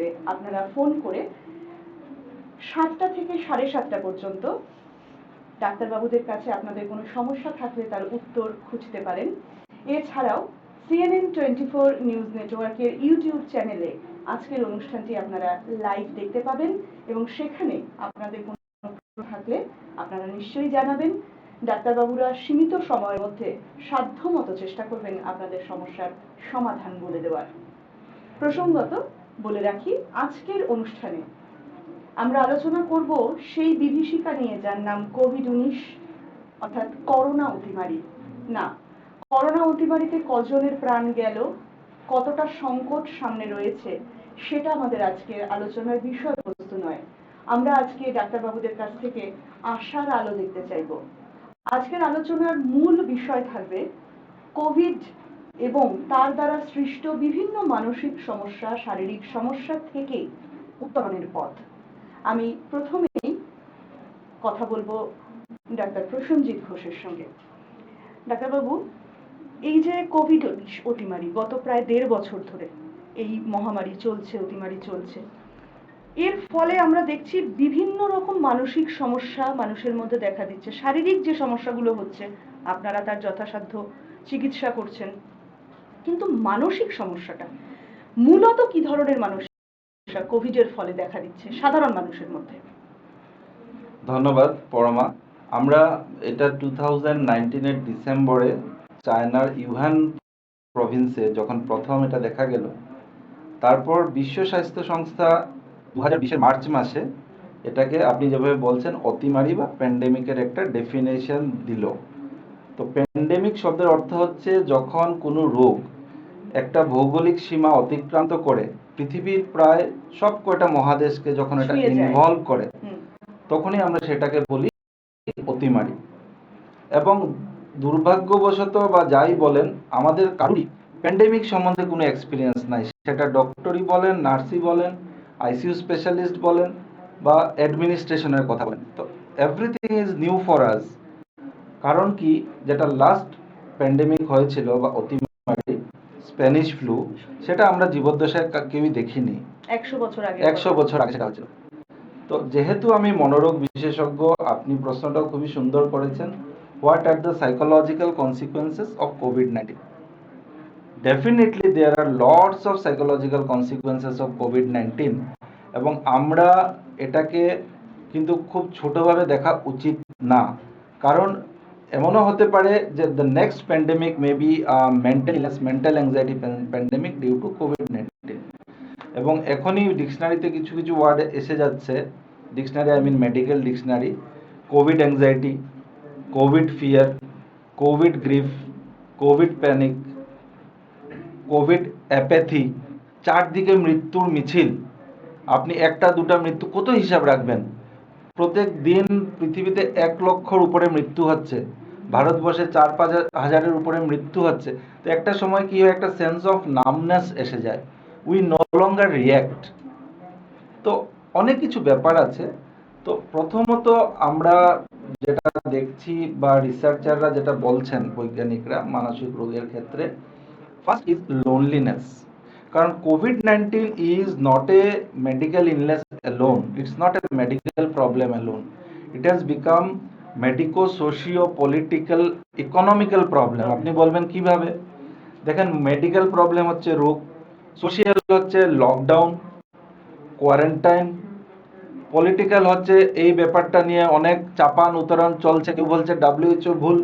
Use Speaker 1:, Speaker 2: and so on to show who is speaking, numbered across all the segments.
Speaker 1: থাকবে আপনারা ফোন করে 7টা থেকে 7:30 পর্যন্ত ডাক্তারবাবুদের কাছে আপনাদের কোনো সমস্যা থাকলে তার উত্তর খুঁজতে পারেন। এছাড়াও CNN 24 নিউজ নেটওয়ার্কের ইউটিউব চ্যানেলে আজকের অনুষ্ঠানটি আপনারা লাইভ দেখতে পাবেন এবং সেখানে আপনাদের কোনো প্রশ্ন থাকলে আপনারা নিশ্চয়ই জানাবেন। ডাক্তারবাবুরা সীমিত সময়ের মধ্যে সাধ্যমতো চেষ্টা করবেন আপনাদের সমস্যার সমাধান বলে দেওয়ার। প্রসঙ্গত বলে রাখি, আজকের অনুষ্ঠানে আমরা আলোচনা করব সেই বিভীষিকা নিয়ে যার নাম কোভিড-19 অর্থাৎ করোনা অতিমারি। না, করোনা অতিমারিতে কজনের প্রাণ গেল, কতটা সংকট সামনে রয়েছে সেটা আমাদের আজকের আলোচনার বিষয়বস্তু নয়। আমরা আজকে ডাক্তারবাবুদের কাছ থেকে আশার আলো দেখতে চাইব। আজকের আলোচনার মূল বিষয় থাকবে কোভিড এবং তার দ্বারা সৃষ্ট বিভিন্ন মানসিক সমস্যা, শারীরিক সমস্যা থেকে উত্তরণের পথ। আমি প্রথমেই কথা বলবো ডাক্তার প্রসেনজিৎ ঘোষের সঙ্গে। ডাক্তারবাবু, এই যে কোভিড অতিমারি গত প্রায় 1.5 বছর ধরে এই মহামারী চলছে, অতিমারি চলছে, এর ফলে আমরা দেখছি বিভিন্ন রকম মানসিক সমস্যা মানুষের মধ্যে দেখা দিচ্ছে। শারীরিক যে সমস্যাগুলো হচ্ছে আপনারা তার যথাসাধ্য চিকিৎসা করছেন, কিন্তু মানসিক সমস্যাটা মূলত কি ধরনের মানসিক সমস্যা কোভিডের ফলে দেখা দিচ্ছে সাধারণ মানুষের মধ্যে?
Speaker 2: ধন্যবাদ পরমা। আমরা এটা 2019 ডিসেম্বরে চায়নার ইউহান প্রভিন্সে যখন প্রথম এটা দেখা গেল, তারপর বিশ্ব স্বাস্থ্য সংস্থা 2020 মার্চ মাসে এটাকে আপনি যেভাবে বলছেন অতিমারি বা প্যান্ডেমিকের একটা ডেফিনেশন দিল। তো প্যান্ডেমিক শব্দের অর্থ হচ্ছে যখন কোনো রোগ একটা ভৌগোলিক সীমা অতিক্রান্ত করে পৃথিবীর প্রায় সব কয়টা মহাদেশকে যখন এটা ইনভলভ করে, তখনই আমরা সেটাকে বলি অতিমারি। এবং দুর্ভাগ্যবশত বা যাই বলেন, আমাদের কারোরই প্যান্ডেমিক সম্বন্ধে কোনো এক্সপিরিয়েন্স নাই। সেটা ডক্টরই বলেন, নার্সই বলেন, আইসিইউ স্পেশালিস্ট বলেন বা অ্যাডমিনিস্ট্রেশনের কথা বলেন, তো everything is new for us. কারণ কি, যেটা লাস্ট প্যান্ডেমিক হয়েছিল বা অতিমারি স্প্যানিশ ফ্লু, সেটা আমরা জীবদ্দশায় কেউই দেখিনি।
Speaker 1: 100 বছর আগে
Speaker 2: সেটা হয়েছিল। তো যেহেতু আমি মনোরোগ বিশেষজ্ঞ, আপনি প্রশ্নটাও খুবই সুন্দর করেছেন, what are the psychological consequences of COVID-19? Definitely there are lots of psychological consequences of COVID-19, এবং আমরা এটাকে কিন্তু খুব ছোটভাবে দেখা উচিত না। কারণ এমনও হতে পারে যে the next pandemic may be mental anxiety pandemic due to কোভিড-19। এবং এখনই ডিকশনারিতে কিছু কিছু ওয়ার্ড এসে যাচ্ছে, dictionary I mean medical dictionary, covid anxiety, covid fear, covid grief, covid panic, covid apathy, চারদিকে মৃত্যুর মিছিল। আপনি একটা দুটা মৃত্যু কত হিসাব রাখবেন? প্রত্যেক দিন পৃথিবীতে 1 লক্ষর উপরে মৃত্যু হচ্ছে, ভারতবর্ষে 4-5 হাজারের উপরে মৃত্যু হচ্ছে। তো একটা সময় কি হয়, একটা সেন্স অফ নামনেস এসে যায়, উই নো লঙ্গার রিয়্যাক্ট। তো অনেক কিছু ব্যাপার আছে। তো প্রথমত আমরা যেটা দেখছি বা রিসার্চাররা যেটা বলছেন, বৈজ্ঞানিকরা মানসিক রোগের ক্ষেত্রে, ফার্স্ট ইজ লোনলিনেস। কারণ COVID-19 is not a medical illness alone, it's not a medical problem alone, it has become medico socio political economical problem. আপনি বলবেন কিভাবে? দেখেন, মেডিকেল প্রবলেম হচ্ছে রোগ, সোশিয়াল হচ্ছে লকডাউন, কোয়ারেন্টাইন, পলিটিক্যাল হচ্ছে এই ব্যাপারটা নিয়ে অনেক চাপান উত্তরণ চলছে। কেউ বলছে WHO ভুল,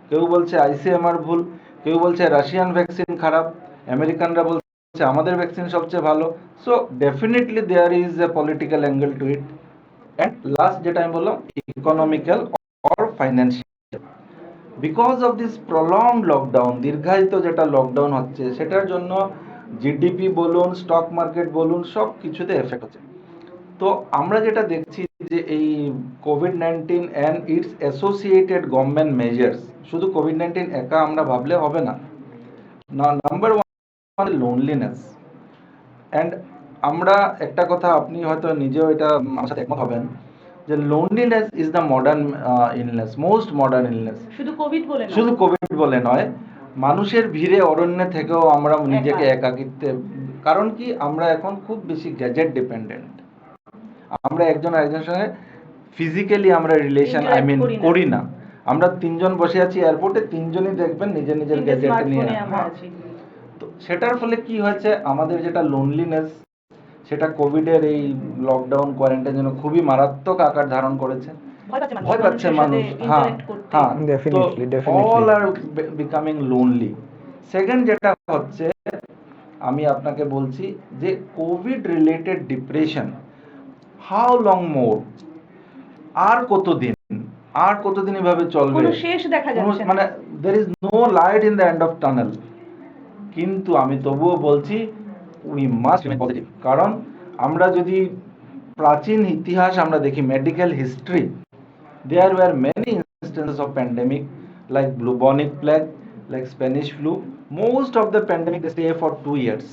Speaker 2: কেউ বলছে ICMR ভুল, কেউ বলছে রাশিয়ান ভ্যাকসিন খারাপ, আমেরিকানরা বলছে আমাদের ভ্যাকসিন সবচেয়ে ভালো। So definitely there is a political angle to it. And last যেটা আমি বললাম, economical or financial. Because of this prolonged lockdown, দীর্ঘায়িত যেটা লকডাউন হচ্ছে, সেটার জন্য জিডিপি বলুন, স্টক মার্কেট বলুন, সব কিছুতে এফেক্ট হচ্ছে। তো আমরা যেটা দেখছি যে এই COVID-19 and it's associated government measures, শুধু কোভিড-19 একা আমরা ভাবলে হবে না। Number one, loneliness. অ্যান্ড আমরা একটা কথা, আপনি হয়তো নিজেও এটা আমার সাথে একমত হবেন, যে loneliness is the modern illness, most modern illness.
Speaker 1: শুধু কোভিড বলে
Speaker 2: নয়, মানুষের ভিড়ে অরণ্যে থেকেও আমরা নিজেকে একাকিত্বে কারণ কি আমরা এখন খুব বেশি গ্যাজেট ডিপেন্ডেন্ট, আমরা একজন আরেকজনের সঙ্গে ফিজিক্যালি আমরা রিলেশন
Speaker 1: Interact
Speaker 2: করি না। আমরা তিনজন বসে আছি এয়ারপোর্টে, তিনজনই দেখবেন নিজের নিজের গ্যাজেট নিয়ে। তো সেটার ফলে কি হয়েছে, আমাদের যেটা লোনলিনেস, সেটা কোভিডের এই লকডাউন কোয়ারেন্টাইন জন্য খুবই মারাত্মক আকার ধারণ করেছে। ভয় পাচ্ছে মানুষ, হ্যাঁ হ্যাঁ, all are becoming lonely. Second যেটা হচ্ছে, আমি আপনাকে বলছি যে covid related depression, how long more, আর কতদিন এভাবে চলবে,
Speaker 1: কোনো শেষ দেখা যাচ্ছে না,
Speaker 2: মানে there is no light in the end of tunnel। কিন্তু আমি তবুও বলছি we must remain positive, কারণ আমরা যদি প্রাচীন ইতিহাস আমরা দেখি, medical history, there were many instances of pandemic like bubonic plague, like Spanish flu. Most of the pandemic they stay for 2 years।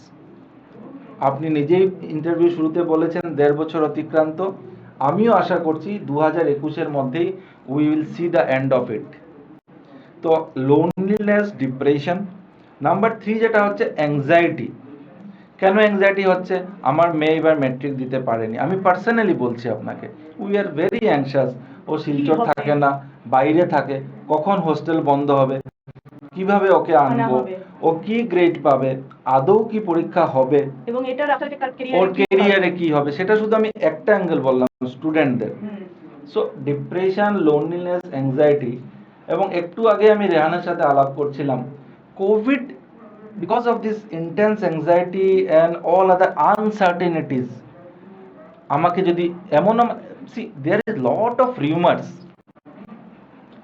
Speaker 2: আপনি নিজেই ইন্টারভিউ শুরুতে বলেছেন 1.5 বছর অতিক্রান্ত, আমিও আশা করছি 2021-এর মধ্যেই we will see the end of it. তো লোনলিনেস, ডিপ্রেশন। নাম্বার 3 যেটা হচ্ছে অ্যাংজাইটি। কেন অ্যাংজাইটি হচ্ছে? আমার মেয়ে এবার ম্যাট্রিক দিতে পারেনি, আমি পার্সোনালি বলছি আপনাকে, উই আর ভেরি অ্যাংশাস। ও শিলচর থাকে না, বাইরে থাকে, কখন হোস্টেল বন্ধ হবে, কিভাবে ওকে আনবো, ও কি গ্রেড পাবে, আদৌ কি পরীক্ষা হবে, এবং ওর ক্যারিয়ারে কি হবে, সেটা শুধু আমি একটা অ্যাঙ্গেল বললাম স্টুডেন্টদের। So depression, loneliness, anxiety. এবং একটু আগে আমি রেহানের সাথে আলাপ করছিলাম, Covid, because of this intense anxiety and all other uncertainties, আমাকে যদি এমন, see there is lot of rumors,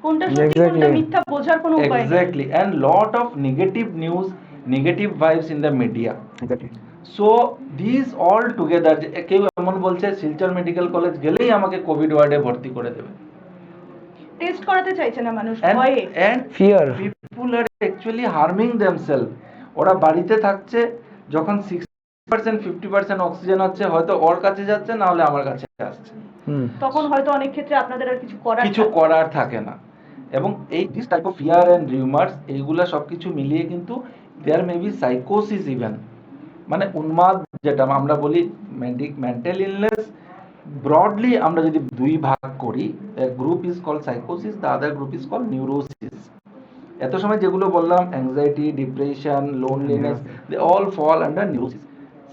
Speaker 1: কোনটা সত্যি কোনটা মিথ্যা বোঝার কোনো উপায় নেই,
Speaker 2: exactly, and lot of negative news, negative vibes in the media, exactly. So these all together, কেউ এমন বলছে শিলচর মেডিকেল কলেজ গেলেই আমাকে কোভিড ওয়ার্ডে ভর্তি করে দেবে,
Speaker 1: টেস্ট করাতে চাইছে না মানুষ, ভয়ে,
Speaker 2: and fear, people are actually harming themselves। ওরা বাড়িতে থাকছে, যখন 60% 50% অক্সিজেন হচ্ছে, হয়তো ওর কাছে যাচ্ছে, না হলে আমার কাছে আসছে,
Speaker 1: তখন হয়তো অনেক ক্ষেত্রে আপনাদের আর কিছু
Speaker 2: করার থাকে না। এবং এই this type of fear and rumours, এইগুলা সবকিছু মিলিয়ে কিন্তু দেয়ার মে বি সাইকোসিস ইভেন, মানে উন্মাদ, যেটা আমরা বলি মেন্টাল ইলনেস। ব্রডলি আমরা যদি দুই ভাগ করি, গ্রুপ ইজ কল্ড সাইকোসিস, the other group is called neurosis. এত সময় যেগুলো বললাম, anxiety, depression, loneliness, they all fall under neurosis.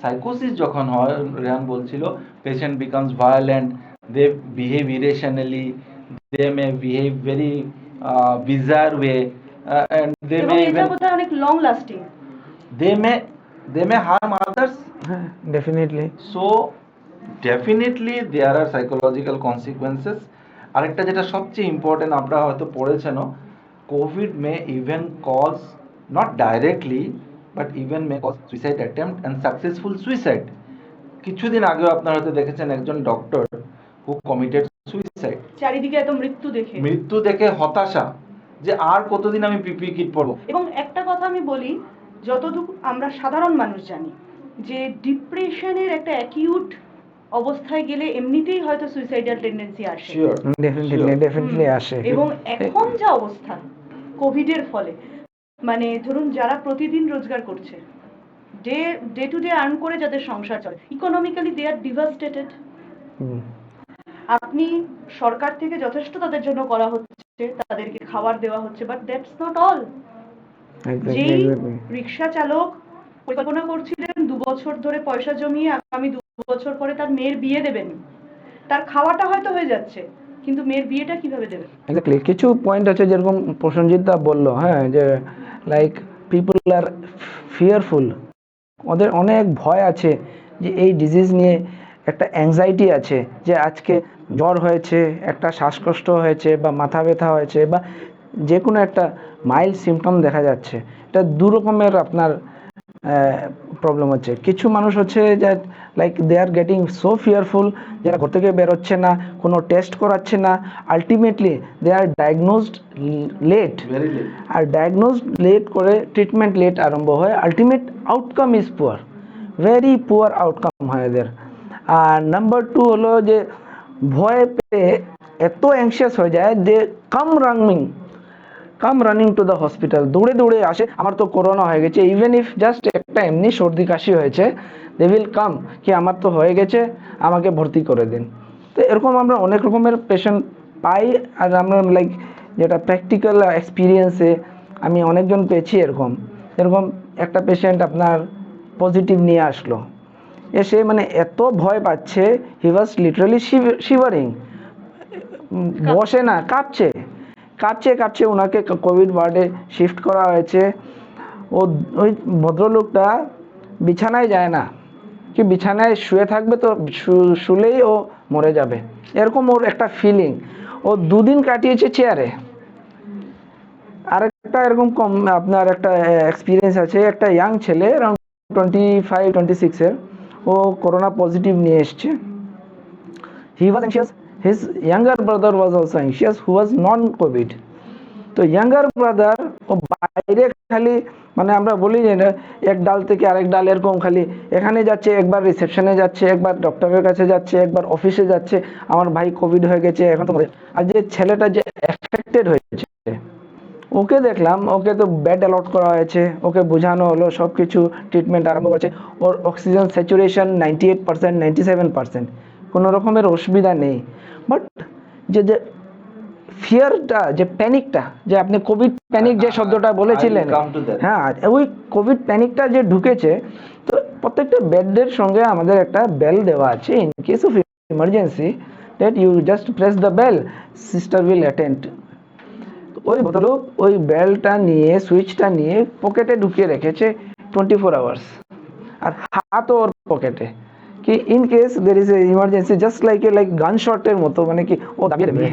Speaker 2: সাইকোসিস যখন হয়, রেহান বলছিল, patient becomes violent, they behave irrationally, they may behave very bizarre way, and they may even,
Speaker 1: অনেক long lasting,
Speaker 2: they may harm others,
Speaker 3: definitely।
Speaker 2: So definitely there are psychological consequences। আরেকটা যেটা সবচেয়ে important, আপনারা হয়তো পড়েছেন, COVID may even cause, not directly but even may cause suicide attempt and successful suicide. কিছুদিন আগেও আপনারা হয়তো দেখেছেন একজন ডক্টর হু কমিটেড সুইসাইড,
Speaker 1: চারিদিকে এত মৃত্যু দেখে
Speaker 2: হতাশা, যে আর কতদিন আমি পিপি কিট পরবো।
Speaker 1: এবং একটা কথা আমি বলি, যতটুকু আমরা সাধারণ মানুষ জানি, যে ডিপ্রেশনের একটা অ্যাকিউট অবস্থায় গেলে এমনিতেই হয়তো সুইসাইডাল টেন্ডেন্সি আসে,
Speaker 2: শিওর,
Speaker 3: ডেফিনেটলি আসে।
Speaker 1: এবং এখন যা অবস্থা কোভিডের ফলে, মানে ধরুন যারা প্রতিদিন রোজগার করছে, ডে টু ডে আর্ন করে যাদের সংসার চলে, ইকোনমিক্যালি দে আর ডিভাস্টেটেড। আপনি সরকার থেকে যথেষ্ট তাদের জন্য করা হচ্ছে, তাদেরকে খাবার দেওয়া হচ্ছে, বাট দ্যাটস নট অল। যেই রিক্সা চালক পরিকল্পনা করছিলেন 2 বছর ধরে পয়সা জমিয়ে আগামী 2 বছর পরে তার মেয়ের বিয়ে দেবেন, তার খাওয়াটা হয়তো হয়ে যাচ্ছে, কিন্তু মেয়ের বিয়েটা কিভাবে দেবেন?
Speaker 3: এক্স্যাক্টলি। কিছু পয়েন্ট আছে, যেরকম প্রসেনজিৎ দা বললো, হ্যাঁ, যে লাইক পিপল আর ফিয়ারফুল, ওদের অনেক ভয় আছে, যে এই ডিজিজ নিয়ে একটা অ্যাংজাইটি আছে, যে আজকে জ্বর হয়েছে, একটা শ্বাসকষ্ট হয়েছে, বা মাথা ব্যথা হয়েছে, বা যে কোনো একটা মাইল্ড সিমটম দেখা যাচ্ছে। এটা দু রকমের আপনার প্রবলেম হচ্ছে। কিছু মানুষ হচ্ছে যে like they are getting so fearful, যারা ঘর থেকে বেরোচ্ছে না, কোনো টেস্ট করাচ্ছে না, ultimately they are diagnosed late, আর ডায়াগনোজড লেট করে ট্রিটমেন্ট লেট আরম্ভ হয়, ultimate outcome is poor, very poor outcome হয় এদের। আর নাম্বার 2 হলো যে ভয় পেয়ে এত অ্যাংশিয়াস হয়ে যায় যে come running to the hospital, দৌড়ে দৌড়ে আসে আমার তো করোনা হয়ে গেছে, ইভেন ইফ জাস্ট একটা এমনি সর্দি কাশি হয়েছে, দে উইল কাম কি আমার তো হয়ে গেছে, আমাকে ভর্তি করে দিন। তো এরকম আমরা অনেক রকমের পেশেন্ট পাই, আর আমরা লাইক যেটা প্র্যাকটিক্যাল এক্সপিরিয়েন্সে আমি অনেকজন পেয়েছি এরকম। এরকম একটা পেশেন্ট আপনার পজিটিভ নিয়ে আসলো, এসে মানে এত ভয় পাচ্ছে, হি ওয়াজ লিটারালি শিভারিং, বসে না, কাঁপছে কাঁপছে কাঁপছে। ওনাকে কোভিড ওয়ার্ডে শিফট করা হয়েছে। ও ওই ভদ্রলোকটা বিছানায় যায় না, কি বিছানায় শুয়ে থাকবে তো শুলেই ও মরে যাবে, এরকম ওর একটা ফিলিং। ও 2 দিন কাটিয়েছে চেয়ারে। আর একটা এরকম কম আপনার একটা এক্সপিরিয়েন্স আছে, একটা ইয়াং ছেলে অ্যারাউন্ড 25-26-এর, ও করোনা পজিটিভ নিয়ে এসছে। He was anxious, his younger brother was also anxious who was non covid. তো ইয়াঙ্গার ব্রাদার ও বাইরে খালি মানে আমরা বলি যে এক ডাল থেকে আরেক ডাল এরকম খালি এখানে যাচ্ছে, একবার রিসেপশনে যাচ্ছে, একবার ডক্টরের কাছে যাচ্ছে, একবার অফিসে যাচ্ছে, আমার ভাই কোভিড হয়ে গেছে এখন তো। আর যে ছেলেটা যে এফেক্টেড হয়েছে, ওকে দেখলাম, ওকে তো বেড অ্যালট করা হয়েছে, ওকে বোঝানো হলো, সব কিছু ট্রিটমেন্ট আরম্ভ করেছে। ওর অক্সিজেন স্যাচুরেশন 98%, 97%, কোনো রকমের অসুবিধা নেই। বাট যে যে ফিয়ারটা, যে প্যানিকটা, যে আপনি কোভিড প্যানিক যে শব্দটা বলেছিলেন, হ্যাঁ, ওই কোভিড প্যানিকটা যে ঢুকেছে। তো প্রত্যেকটা বেডের সঙ্গে আমাদের একটা বেল দেওয়া আছে, in case of emergency that you just press the bell, sister will attend. ওই ভদ্রলোক ওই বেলটা নিয়ে, সুইচটা নিয়ে পকেটে ঢুকিয়ে রেখেছে 24 আওয়ার্স, আর হাত ওর পকেটে, কি in case there is a emergency, just like গান শটের মতো, মানে কি ও দাবিয়ে দেবে,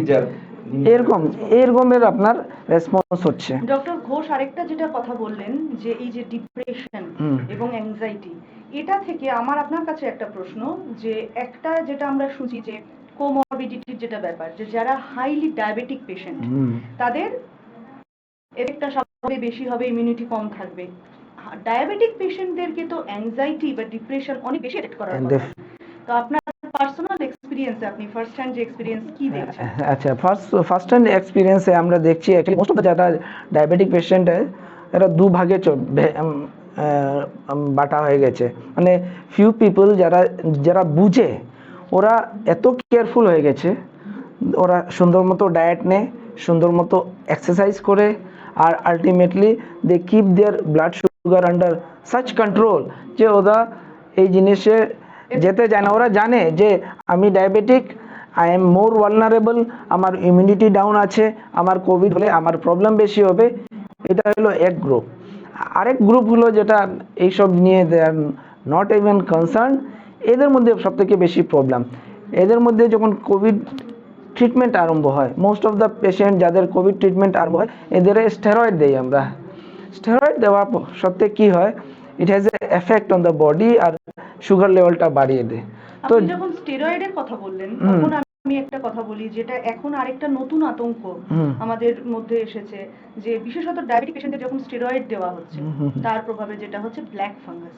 Speaker 3: এরকম এরকমের আপনার রেসপন্স হচ্ছে।
Speaker 1: ডক্টর ঘোষ, আরেকটা যেটা কথা বললেন যে এই যে ডিপ্রেশন এবং অ্যাংজাইটি, এটা থেকে আমার আপনার কাছে একটা প্রশ্ন, যে একটা যেটা আমরা শুনছি যে কোমরবিডিটির যেটা ব্যাপার, যে যারা হাইলি ডায়াবেটিক পেশেন্ট তাদের এফেক্টটা স্বাভাবিক বেশি হবে, ইমিউনিটি কম থাকবে। ডায়াবেটিক পেশেন্টদেরকে তো অ্যাংজাইটি বা ডিপ্রেশন অনেক বেশি এফেক্ট করার কথা। তো আপনার পার্সোনাল এক্সপেরিয়েন্সে আপনি ফার্স্ট হ্যান্ড যে এক্সপেরিয়েন্স কি দেখছেন?
Speaker 3: আচ্ছা, ফার্স্ট হ্যান্ড এক্সপিরিয়েন্সে আমরা দেখছি অ্যাকচুয়ালি মোস্ট অফ দ্য যারা ডায়াবেটিক পেশেন্ট এরা 2 ভাগে বাটা হয়ে গেছে। মানে ফিউ পিপল যারা বুঝে, ওরা এত কেয়ারফুল হয়ে গেছে, ওরা সুন্দর মতো ডায়েট নেয়, সুন্দর মতো এক্সারসাইজ করে, আর ultimately they keep their blood sugar under such control যে ওরা এই জিনিসে যেতে যায় না। ওরা জানে যে আমি diabetic, I am more vulnerable, আমার ইমিউনিটি ডাউন আছে, আমার কোভিড হলে আমার প্রবলেম বেশি হবে। এটা হলো এক গ্রুপ। আরেক গ্রুপ হলো যেটা এইসব নিয়ে দে আর নট ইভেন কনসার্ন, এদের মধ্যে সবথেকে বেশি প্রবলেম। এদের মধ্যে যখন কোভিড ট্রিটমেন্ট আরম্ভ হয়, মোস্ট অফ দ্য পেশেন্ট যাদের কোভিড ট্রিটমেন্ট আরম্ভ হয়, এদের স্টেরয়েড দেই আমরা। স্টেরয়েড দেওয়ার সত্ত্বে কি হয়, it has a effect on the body, আর সুগার লেভেলটা বাড়িয়ে দেয়। তো
Speaker 1: আপনি যখন স্টেরয়েডের কথা বললেন, তখন আমি একটা কথা বলি, যেটা এখন আরেকটা নতুন আতঙ্ক আমাদের মধ্যে এসেছে, যে বিশেষত ডায়াবেটিক পেশেন্টদের যখন স্টেরয়েড দেওয়া হচ্ছে, তার প্রভাবে যেটা হচ্ছে ব্ল্যাক ফাঙ্গাস।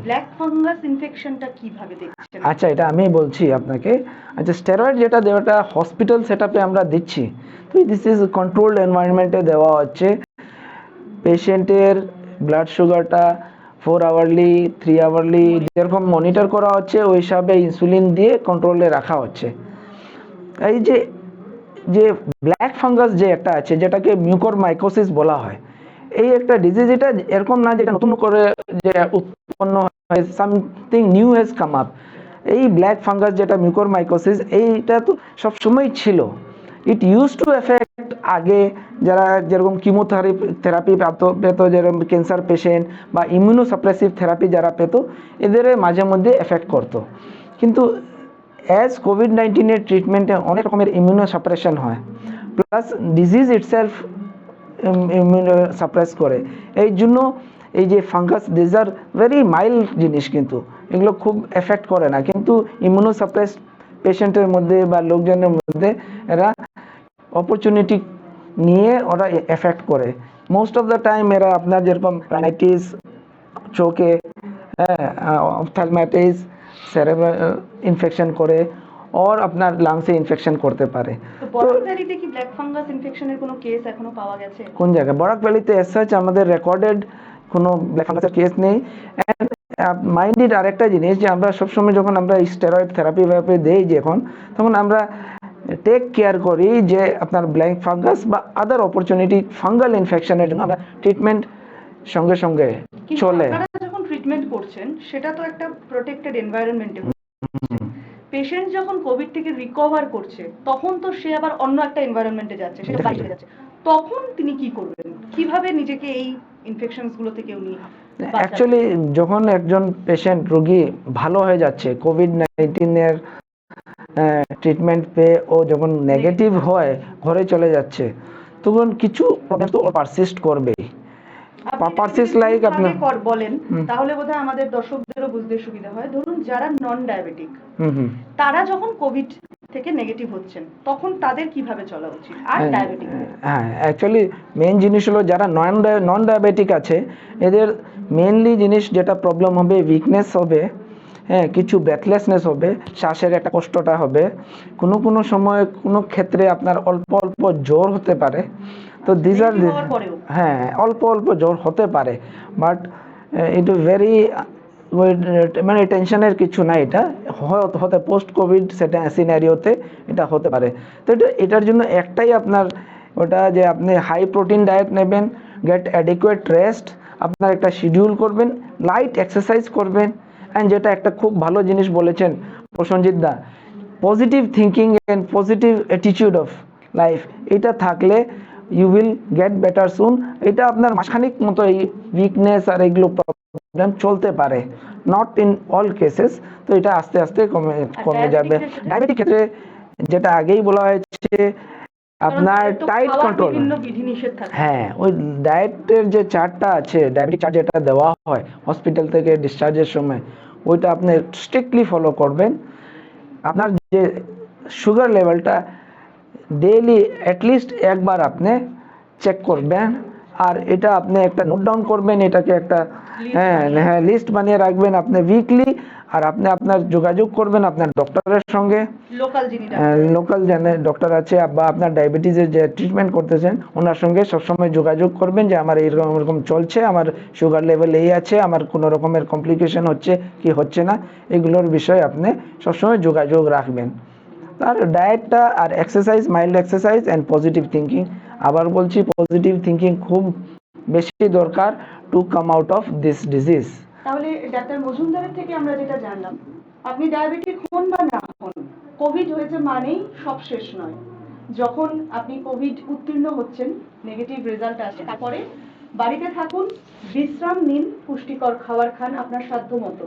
Speaker 1: ব্ল্যাক ফাঙ্গাস ইনফেকশনটা কিভাবে দেখছেন?
Speaker 3: আচ্ছা, এটা আমি বলছি আপনাকে। আচ্ছা, স্টেরয়েড যেটা দেওয়াটা হসপিটাল সেটআপে আমরা দিচ্ছি, তো দিস ইজ কন্ট্রোলড এনভায়রনমেন্টে দেওয়া হচ্ছে। পেশেন্টের ব্লাড সুগারটা 4 আওয়ারলি, 3 আওয়ারলি যেরকম মনিটর করা হচ্ছে, ওই হিসাবে ইনসুলিন দিয়ে কন্ট্রোলে রাখা হচ্ছে। এই যে ব্ল্যাক ফাঙ্গাস যে একটা আছে, যেটাকে মিউকরমাইকোসিস বলা হয়, এই একটা ডিজিজ, এটা এরকম না যেটা নতুন করে যে উৎপন্ন হয়, something new has come up. এই ব্ল্যাক ফাঙ্গাস যেটা মিউকরমাইকোসিস, এইটা তো সবসময় ছিল। ইট ইউজ টু এফেক্ট আগে যারা যেরকম কিমোথেরাপি পেত, যেরকম ক্যান্সার পেশেন্ট বা ইমিউনোসাপ্রেসিভ থেরাপি যারা পেত, এদের মাঝে মধ্যে এফেক্ট করতো। কিন্তু অ্যাজ কোভিড-19-এর ট্রিটমেন্টে অনেক রকমের ইমিউনোসাপ্রেশন হয়, প্লাস ডিজিজ ইটসেলফ ইমিউনোসাপ্রেস করে। এই জন্য এই যে fungus, these are very mild জিনিস, কিন্তু এগুলো খুব এফেক্ট করে না। কিন্তু ইমিউনোসাপ্রেস পেশেন্টের মধ্যে বা লোকজনের মধ্যে এরা অপরচুনিটি নিয়ে ওরা এফেক্ট করে। মোস্ট অফ দ্য টাইম এরা আপনার যেরকম রাইনাইটিস, চোখে অপথ্যালমাইটিস, সেরেব্রাল ইনফেকশন করে, और আপনার লাংসে ইনফেকশন করতে পারে।
Speaker 1: তো বরাক ভ্যালিতে কি ব্ল্যাক ফাঙ্গাস ইনফেকশনের কোনো কেস এখনো পাওয়া গেছে?
Speaker 3: কোন জায়গায়? বরাক ভ্যালিতে এস সাচ আমাদের রেকর্ডেড কোনো ব্ল্যাক ফাঙ্গাসের কেস নেই। অ্যান্ড মাইন্ডেড আরেকটা জিনিস যে আমরা সবসময় যখন আমরা স্টেরয়েড থেরাপি দেই যখন, তখন আমরা টেক কেয়ার করি যে আপনার ব্ল্যাক ফাঙ্গাস বা আদার অপরচুনিটি ফাঙ্গাল ইনফেকশনের জন্য আমরা ট্রিটমেন্ট সঙ্গে সঙ্গে
Speaker 1: কিন্তু
Speaker 3: চলে।
Speaker 1: আপনারা যখন ট্রিটমেন্ট করছেন সেটা তো একটা প্রোটেক্টেড এনভায়রনমেন্টে হচ্ছে। পেশেন্ট যখন কোভিড থেকে রিকভার করছে তখন তো সে আবার অন্য একটা এনভায়রনমেন্টে যাচ্ছে, সেটা বাইরে যাচ্ছে, তখন তিনি কি করবেন? কিভাবে নিজেকে এই ইনফেকশনস গুলো থেকে উনি
Speaker 3: অ্যাকচুয়ালি যখন একজন পেশেন্ট রোগী ভালো হয়ে যাচ্ছে কোভিড-19 এর ট্রিটমেন্ট পেয়ে ও যখন নেগেটিভ হয় ঘরে চলে যাচ্ছে, তখন কিছু প্রবলেম তো পারসিস্ট করবেই। পারসিস্ট লাইক আপনার
Speaker 1: বলেন তাহলে বোধহয় আমাদের দর্শকদেরও বুঝতে সুবিধা হয়। ধরুন যারা নন ডায়াবেটিক,
Speaker 3: হুম
Speaker 1: তারা যখন কোভিড থেকে নেগেটিভ হচ্ছেন তখন তাদের কিভাবে চলা উচিত? আর ডায়াবেটিক,
Speaker 3: হ্যাঁ অ্যাকচুয়ালি মেইন জিনিস হলো যারা নন ডায়াবেটিক আছে এদের মেইনলি জিনিস যেটা প্রবলেম হবে, উইকনেস হবে, হ্যাঁ কিছু ব্রেথলেসনেস হবে, শ্বাসের একটা কষ্টটা হবে, কোনো সময় কোনো ক্ষেত্রে আপনার অল্প অল্প জ্বর হতে পারে। তো দিস আর হ্যাঁ অল্প অল্প জ্বর হতে পারে, বাট ইট ভেরি মানে টেনশনের কিছু না, এটা হতে পোস্ট কোভিড সেটা সিনারিওতে এটা হতে পারে। তো এটার জন্য একটাই আপনার ওটা যে আপনি হাই প্রোটিন ডায়েট নেবেন, গেট অ্যাডিকুয়েট রেস্ট, আপনার একটা শিডিউল করবেন, লাইট এক্সারসাইজ করবেন, অ্যান্ড যেটা একটা খুব ভালো জিনিস বলেছেন প্রসেনজিৎ দা, positive thinking and positive attitude of life, এটা থাকলে you will get better soon. এটা আপনার মাসখানিক মতো এই উইকনেস আর এগুলো প্রবলেম চলতে পারে, নট ইন অল কেসেস। তো এটা আস্তে আস্তে কমে যাবে। ডায়াবেটিক ক্ষেত্রে যেটা আগেই বলা হয়েছে আপনার টাইট কন্ট্রোল, হ্যাঁ ওই ডায়েটের যে চার্টটা আছে, ডায়াবেটিক চার্ট যেটা দেওয়া হয় হসপিটাল থেকে ডিসচার্জের সময়, ওইটা আপনি স্ট্রিক্টলি ফলো করবেন। আপনার যে সুগার লেভেলটা ডেইলি অ্যাটলিস্ট একবার আপনি চেক করবেন, আর এটা আপনি একটা নোট ডাউন করবেন, এটাকে একটা হ্যাঁ লিস্ট বানিয়ে রাখবেন আপনি উইকলি। আর আপনি আপনার যোগাযোগ করবেন আপনার ডক্টরের সঙ্গে, লোকাল জানে ডক্টর আছে, বা আপনার ডায়াবেটিসের যে ট্রিটমেন্ট করতেছেন ওনার সঙ্গে সবসময় যোগাযোগ করবেন যে আমার এরকম চলছে, আমার সুগার লেভেল এই আছে, আমার কোনো রকমের কমপ্লিকেশন হচ্ছে কি হচ্ছে না, এগুলোর বিষয়ে আপনি সবসময় যোগাযোগ রাখবেন। আর ডায়েটটা আর exercise, mild exercise and positive thinking, আবার বলছি পজিটিভ থিঙ্কিং খুব বেশি দরকার to come out of this disease.
Speaker 1: তাহলে ডাক্তার মজুমদারের থেকে আমরা যেটা জানলাম, আপনি ডায়াবেটিক হন বা না হন, কোভিড হয়েছে মানেই সব শেষ নয়। যখন আপনি কোভিড উত্তীর্ণ হচ্ছেন, নেগেটিভ রেজাল্ট আসে, তারপরে বাড়িতে থাকুন, বিশ্রাম নিন, পুষ্টিকর খাবার খান আপনার সাধ্য মতো।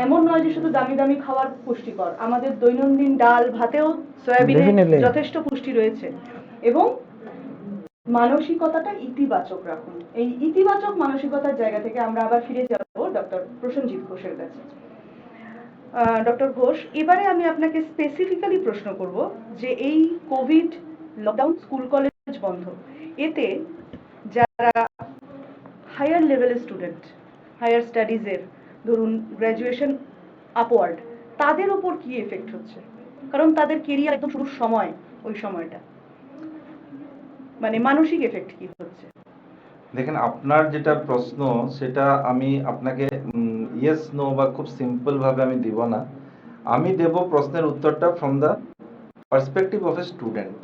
Speaker 1: এমন নয় যে শুধু দামি দামি খাবার পুষ্টিকর, আমাদের দৈনন্দিন ডাল ভাতেও সয়াবিনে যথেষ্ট পুষ্টি রয়েছে। এবং মানসিকতাটা ইতিবাচক রাখুন। এই ইতিবাচক মানসিকতার জায়গা থেকে আমরা আবার ফিরে যাব ডক্টর প্রসেনজিৎ ঘোষের কাছে। ডক্টর ঘোষ, এবারে আমি আপনাকে স্পেসিফিক্যালি প্রশ্ন করব যে এই কোভিড লকডাউন, স্কুল কলেজ বন্ধ, এতে যারা হায়ার লেভেলের স্টুডেন্ট, হায়ার স্টাডিজের ধরুন গ্র্যাজুয়েশন আপওয়ার্ড, তাদের উপর কি এফেক্ট হচ্ছে? কারণ তাদের কেরিয়ার একদম শুরুর সময়, ওই সময়টা মানে মানসিক এফেক্ট কি হচ্ছে?
Speaker 2: দেখেন, আপনার যেটা প্রশ্ন সেটা আমি আপনাকে ইয়েস নো বা খুব সিম্পল ভাবে আমি দিব না। আমি দেব প্রশ্নের উত্তরটা from the perspective of a student.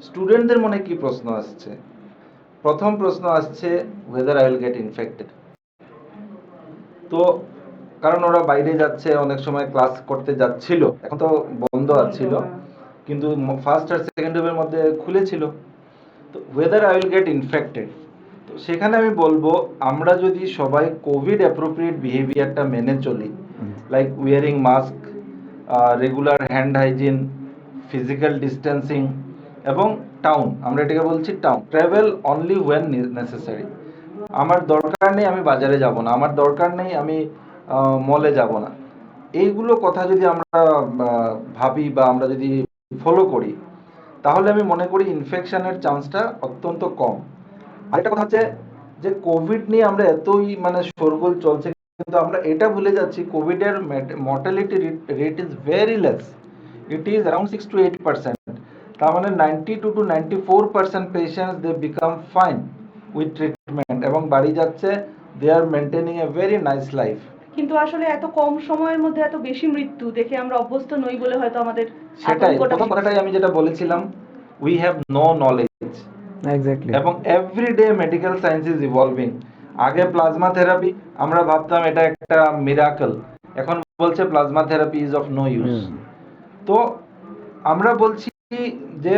Speaker 2: স্টুডেন্টদের মনে কি প্রশ্ন আসছে? প্রথম প্রশ্ন আসছে whether I will get infected। তো কারণ ওরা বাইরে যাচ্ছে, অনেক সময় ক্লাস করতে যাচ্ছিল, এখন তো বন্ধ আছিল, কিন্তু ফার্স্ট আর সেকেন্ড ওয়েভের মধ্যে খুলেছিল। তো whether I will get infected, তো সেখানে আমি বলবো আমরা যদি সবাই কোভিড অ্যাপ্রোপ্রিয়েট বিহেভিয়ারটা মেনে চলি, like wearing mask, regular hand hygiene, physical distancing, এবং টাউন, আমরা এটাকে বলছি town travel only when necessary. আমার দরকার নেই আমি বাজারে যাব না, আমার দরকার নেই আমি মলে যাব না, এইগুলো কথা যদি আমরা ভাবি বা আমরা যদি ফলো করি, তাহলে আমি মনে করি ইনফেকশনের চান্সটা অত্যন্ত কম। আরেকটা কথা হচ্ছে যে কোভিড নিয়ে আমরা এতই মানে শোরগোল চলছে কিন্তু আমরা এটা ভুলে যাচ্ছি কোভিডের mortality rate is very less, it is around 6 to 8%। তার মানে 92 to 94% patients they become fine with treatment এবং বাড়ি যাচ্ছে, they are maintaining a very nice life.
Speaker 1: কিন্তু আসলে এত কম সময়ের মধ্যে এত বেশি মৃত্যু দেখে আমরা অভ্যস্ত নই বলে হয়তো আমাদের
Speaker 2: সেটাই
Speaker 1: আতঙ্কটা
Speaker 2: প্রথম
Speaker 1: বেশি।
Speaker 2: কথাটাই আমি যেটা বলেছিলাম, we have no knowledge
Speaker 3: exactly.
Speaker 2: এবং everyday medical science is evolving. আগে প্লাজমা থেরাপি আমরা ভাবতাম এটা একটা মিরাকল, এখন বলছে plasma therapy is of no use. তো আমরা বলছি যে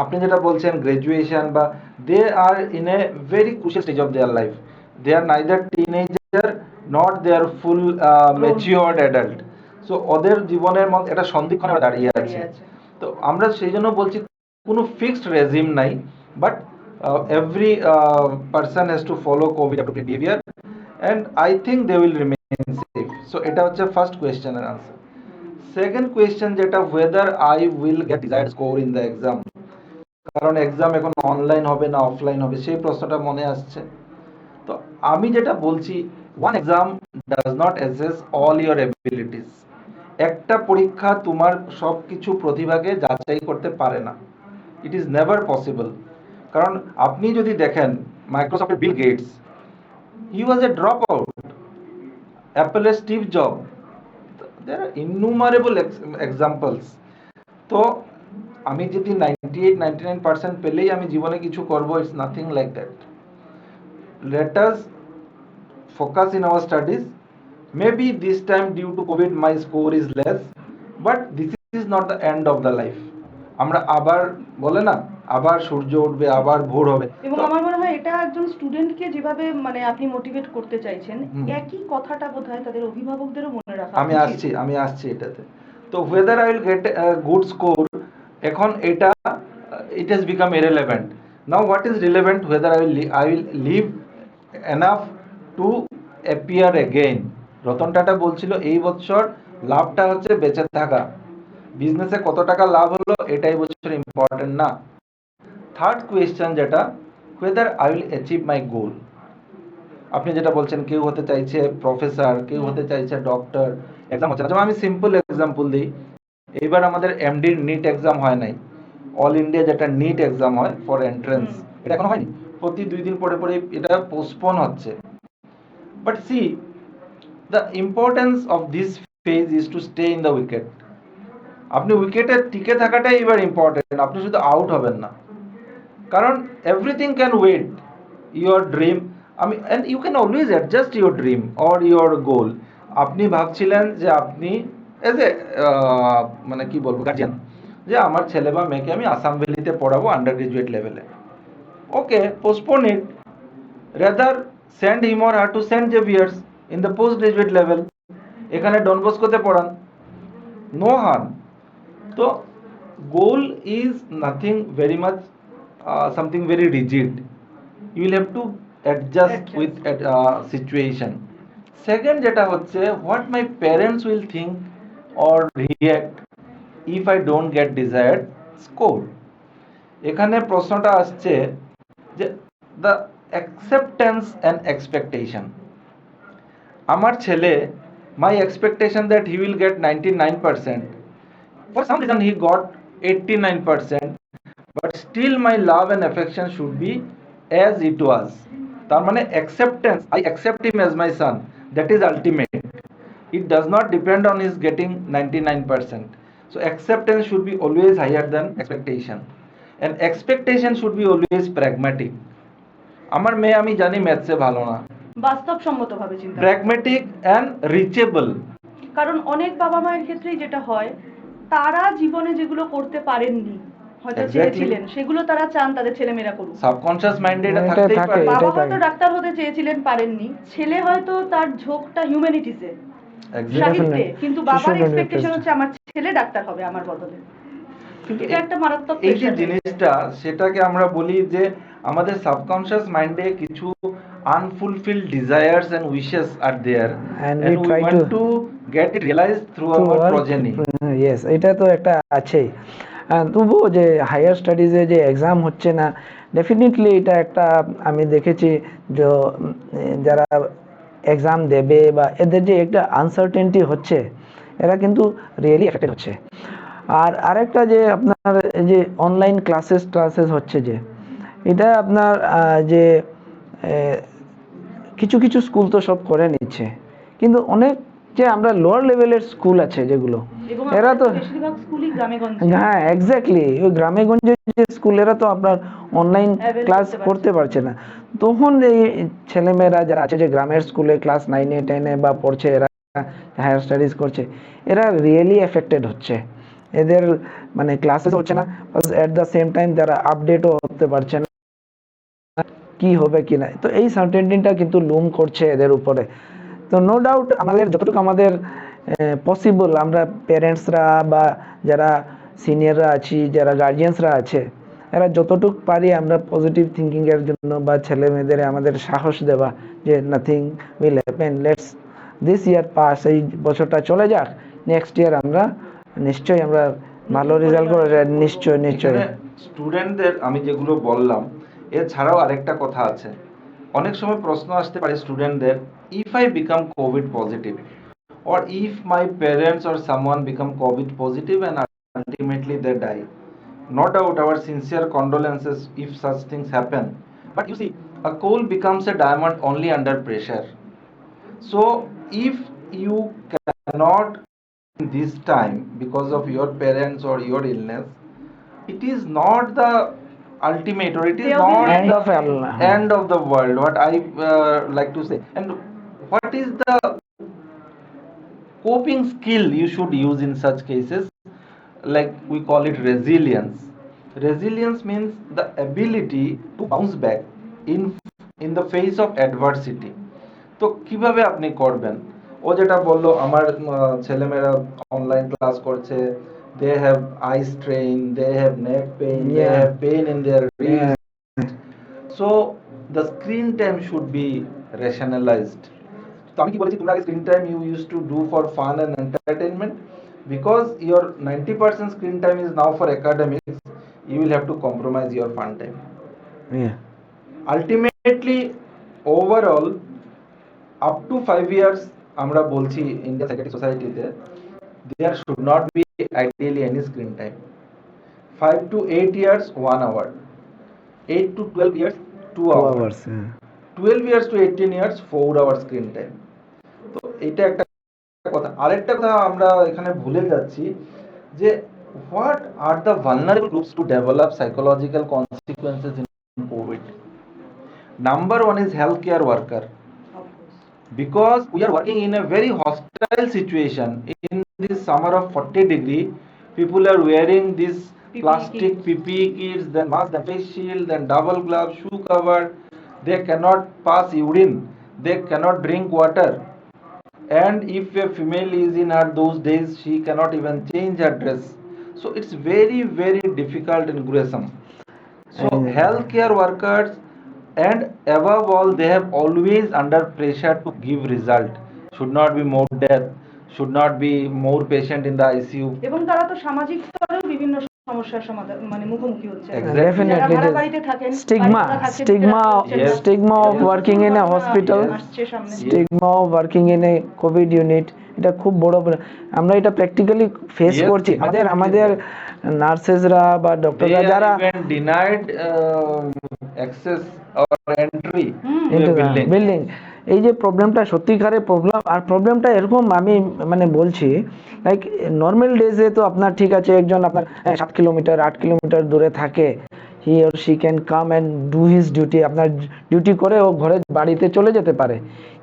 Speaker 2: আপনি যেটা বলছেন গ্রাজুয়েশন বা they are in a very crucial stage of their life, they are neither teenager not they are full matured adult. So ওদের জীবনের মধ্যে একটা সন্ধিক্ষণে দাঁড়িয়ে আছে। তো আমরা সেই জন্য বলছি কোনো ফিক্সড রেজিম নাই, but every person has to follow COVID appropriate behaviour and I think they will remain safe. So এটা হচ্ছে ফার্স্ট কোয়েশ্চেনের আনসার। সেকেন্ড কোয়েশ্চেন যেটা, whether I will get desired score in the exam, কারণ exam এখন online হবে না offline হবে সেই প্রশ্নটা মনে আসছে। তো আমি যেটা বলছি, one exam does not assess all your abilities. একটা পরীক্ষা তোমার সব কিছু প্রতিভাকে যাচাই করতে পারে না, ইট ইজ নেভার পসিবল। কারণ আপনি যদি দেখেন মাইক্রোসফটের Bill Gates, he was a drop out, অ্যাপলের Steve Jobs, there are innumerable examples। তো আমি যদি 98-99% পেলেই আমি জীবনে কিছু করব, it's nothing like that. Let us focus in our studies. Maybe this time due to COVID my score is less, but this is not the end of the life. আমরা আবার বলে না, আবার সূর্য উঠবে, আবার ভোর হবে।
Speaker 1: এবং আমার মনে হয় এটা একজন স্টুডেন্টকে যেভাবে মানে আপনি মোটিভেট করতে চাইছেন, একই কথাটা বোধহয় তাদের অভিভাবকদেরও মনে রাখা উচিত।
Speaker 2: আমি আসছি এটাতে। তো whether I will get a good score, এখন এটা it has become irrelevant. Now what is relevant, whether I will live enough to appear again। Ratan Tata বলছিল এই বছর লাভটা হচ্ছে বেঁচে থাকা, বিজনেসে কত টাকা লাভ হলো এটাই বছর ইম্পর্টেন্ট না। থার্ড কোয়েশ্চেন যেটা, whether I will achieve my goal। আপনি যেটা বলছেন কেউ হতে চাইছে প্রফেসর, কেউ হতে চাইছে ডক্টর, এক্সাম হচ্ছে না। যেমন আমি সিম্পল এক্সাম্পল দিই, এইবার আমাদের এমডির নিট এক্সাম হয় নাই, অল ইন্ডিয়া যেটা নিট এক্সাম হয় ফর এন্ট্রেন্স, এটা এখনো হয়নি। প্রতি 2 দিন পরে পরে এটা পোস্টপোন হচ্ছে। But C the importance of this phase is to stay in the wicket. আপনি উইকেটে টিকে থাকাটাই এবার ইম্পর্টেন্ট, আপনি শুধু আউট হবেন না। কারণ everything can wait, your dream, আমি and you can always adjust your dream or your goal. আপনি ভাবছিলেন যে আপনি এজ এ মানে কি বলবো গার্জিয়ান, যে আমার ছেলে বা মেয়েকে আমি আসাম ভ্যালিতে পড়াবো আন্ডার গ্রাজুয়েট লেভেলে, okay postpone it, rather send him or her to Saint Xavier's in the post graduate level, এখানে ডন বস্কোতে পড়ান, নো হার্ম। তো goal is nothing very much something very rigid, you will have to adjust with situation। Second যেটা হচ্ছে, what my parents will think or react if I don't get desired score। এখানে প্রশ্নটা আসছে যে the acceptance and expectation। আমার ছেলে, my expectation that he will get 99%, for some reason he got 89%, but still my love and affection should be as it was। তার মানে acceptance, I accept him as my son, that is ultimate, it does not depend on his getting 99%। so acceptance should be always higher than expectation, and expectation should be always pragmatic। আমার মেয়ে আমি জানি ম্যাথসে ভালো না,
Speaker 1: বাস্তবসম্মতভাবে চিন্তা,
Speaker 2: pragmatic and reachable।
Speaker 1: কারণ অনেক বাবা মায়ের ক্ষেত্রেই যেটা হয়, তারা জীবনে যেগুলো করতে পারেননি, হয়তো চেয়েছিলেন, সেগুলো তারা চান তাদের ছেলেমেয়েরা করুক।
Speaker 2: সাবকনশিয়াস মাইন্ডে এটা থাকতেই পারে।
Speaker 1: বাবা হয়তো ডাক্তার হতে চেয়েছিলেন, পারেননি, ছেলে হয়তো তার ঝোঁকটা হিউম্যানিটিসে, সাহিত্যে, কিন্তু বাবার এক্সপেকটেশন হচ্ছে আমার ছেলে ডাক্তার হবে আমার বদলে। এটা একটা মারাত্মক
Speaker 2: এই যে জিনিসটা, সেটাকে আমরা বলি যে আমাদের সাবকনশিয়াস মাইন্ডে কিছু unfulfilled desires and wishes are there, and we want to get it realized through our progeny।
Speaker 3: yes, এটা তো একটা আছেই। তবুও যে হায়ার স্টাডিজে যে এক্সাম হচ্ছে না, ডেফিনেটলি এটা একটা আমি দেখেছি যে যারা এক্সাম দেবে বা এদের যে একটা আনসার্টেনটি হচ্ছে, এরা কিন্তু রিয়েলি এফেক্টেড হচ্ছে। আর আরেকটা যে আপনার এই যে অনলাইন ক্লাসেস হচ্ছে, যে এটা আপনার যে কিছু কিছু স্কুল তো সব করে নিচ্ছে, কিন্তু অনেক যে আমরা লোয়ার লেভেলের স্কুল আছে যেগুলো,
Speaker 1: এবং
Speaker 3: এরা তো
Speaker 1: বেশিরভাগ স্কুলই গ্রামে গঞ্জে
Speaker 3: হ্যাঁ এক্স্যাক্টলি ওই গ্রামে গঞ্জে যে স্কুল, এরা তো আপনার অনলাইন
Speaker 1: Avail
Speaker 3: ক্লাস
Speaker 1: করতে
Speaker 3: করতে পারছে না। তখন এই ছেলেমেয়েরা যারা আছে যে গ্রামের স্কুলে ক্লাস 9-এ 10-এ বা পড়ছে, এরা হায়ার স্টাডিজ করছে, এরা রিয়েলি এফেক্টেড হচ্ছে। এদের মানে ক্লাসেস হচ্ছে না, অ্যাট দ্য সেম টাইম তারা আপডেটও হতে পারছে না কি হবে কি না। তো এই সার্টেনটিটা কিন্তু লুম করছে এদের উপরে। তো নো ডাউট আমাদের যতটুকু আমাদের পসিবল, আমরা প্যারেন্টসরা বা যারা সিনিয়ররা আছি, যারা গার্জিয়ানসরা আছে, এরা যতটুকু পারি আমরা পজিটিভ থিঙ্কিংয়ের জন্য বা ছেলে মেয়েদের আমাদের সাহস দেওয়া যে nothing will happen, let's this year pass, এই বছরটা চলে যাক, নেক্সট ইয়ার আমরা নিশ্চয়ই আমরা ভালো রেজাল্ট করে, নিশ্চয় নিশ্চয়।
Speaker 2: স্টুডেন্টদের আমি যেগুলো বললাম, এছাড়াও আরেকটা কথা আছে। অনেক সময় প্রশ্ন আসতে পারে স্টুডেন্টদের, if I become Covid positive or if my parents or someone become COVID positive and ultimately they die. No doubt our sincere condolences if such things happen. But you see, a coal becomes a diamond only under pressure. So if you cannot in this time because of your parents or your illness, it is not the ultimate, or it is
Speaker 1: They will
Speaker 2: not
Speaker 1: be
Speaker 3: End of
Speaker 2: end of the world, what I like to say. And what is the coping skill you should use in such cases? Like we call it resilience. Resilience means the ability to bounce back in the face of adversity. তো কিভাবে আপনি করবেন? ও যেটা বললো, আমার ছেলেমেয়েরা online class করছে, they have eye strain, they have neck pain, they
Speaker 3: Yeah.
Speaker 2: have pain in their
Speaker 3: Yeah.
Speaker 2: wrist. So the screen time should be rationalized. তো আমি কি বলেছি, তোমরা screen time you use to do for fun and entertainment, because your 90% screen time is now for academics, you will have to compromise your fun time.
Speaker 3: Yeah.
Speaker 2: Ultimately, overall, up to 5 years আমরা বলছি Indian psychiatric সোসাইটিতে, there should not be ideally any screen time. 5 to 8 years 1 hour, 8 to 12 years 2
Speaker 3: 2
Speaker 2: hours,
Speaker 3: hours. Yeah.
Speaker 2: 12 years to 18 years 4 hours screen time. তো এটা একটা কথা। আরেকটা কথা আমরা এখানে ভুলে যাচ্ছি যে what are the vulnerable groups to develop psychological consequences in COVID? Number one is healthcare worker, because we are working in a very hostile situation. In this summer of 40-degree, people are wearing this plastic PPE kits, then mask, then face shield, then double glove, shoe cover. They cannot pass urine, they cannot drink water, and if a female is in her those days, she cannot even change her dress. So it's very very difficult and gruesome. So healthcare workers, and above all, they have always under pressure to give result. Should not be more death, should not be more patient in the ICU.
Speaker 1: এবং তারা তো সামাজিক স্তরেও বিভিন্ন সমস্যার সমাধান মানে মুখোমুখি হচ্ছে।
Speaker 2: Exactly.
Speaker 3: Definitely,
Speaker 1: যারা ভাড়া
Speaker 3: it is
Speaker 1: বাড়িতে থাকেন,
Speaker 3: stigma,
Speaker 1: বাড়িতে থাকতে
Speaker 3: stigma,
Speaker 1: পারছেন না।
Speaker 3: stigma of
Speaker 1: এরকম
Speaker 3: working in a
Speaker 1: ঘটনা
Speaker 3: hospital,
Speaker 1: আসছে সামনে।
Speaker 3: stigma of working in a COVID unit, এটা খুব বড় আমরা এটা প্র্যাকটিক্যালি ফেস
Speaker 2: Yes,
Speaker 3: করছি। আমাদের
Speaker 2: definitely.
Speaker 3: আমাদের নার্সেসরা বা
Speaker 2: They
Speaker 3: ডক্টররা
Speaker 2: are
Speaker 3: যারা
Speaker 2: even denied access or entry to a building.
Speaker 3: Building, এই যে প্রবলেমটা সত্যিকারের প্রবলেম। আর প্রবলেমটা এরকম আমি মানে বলছি, লাইক নর্মাল ডেজে তো আপনার ঠিক আছে, একজন আপনার 7 কিলোমিটার 8 কিলোমিটার দূরে থাকে, he or she can come and do his duty, আপনার ডিউটি করে ও ঘরে বাড়িতে চলে যেতে পারে।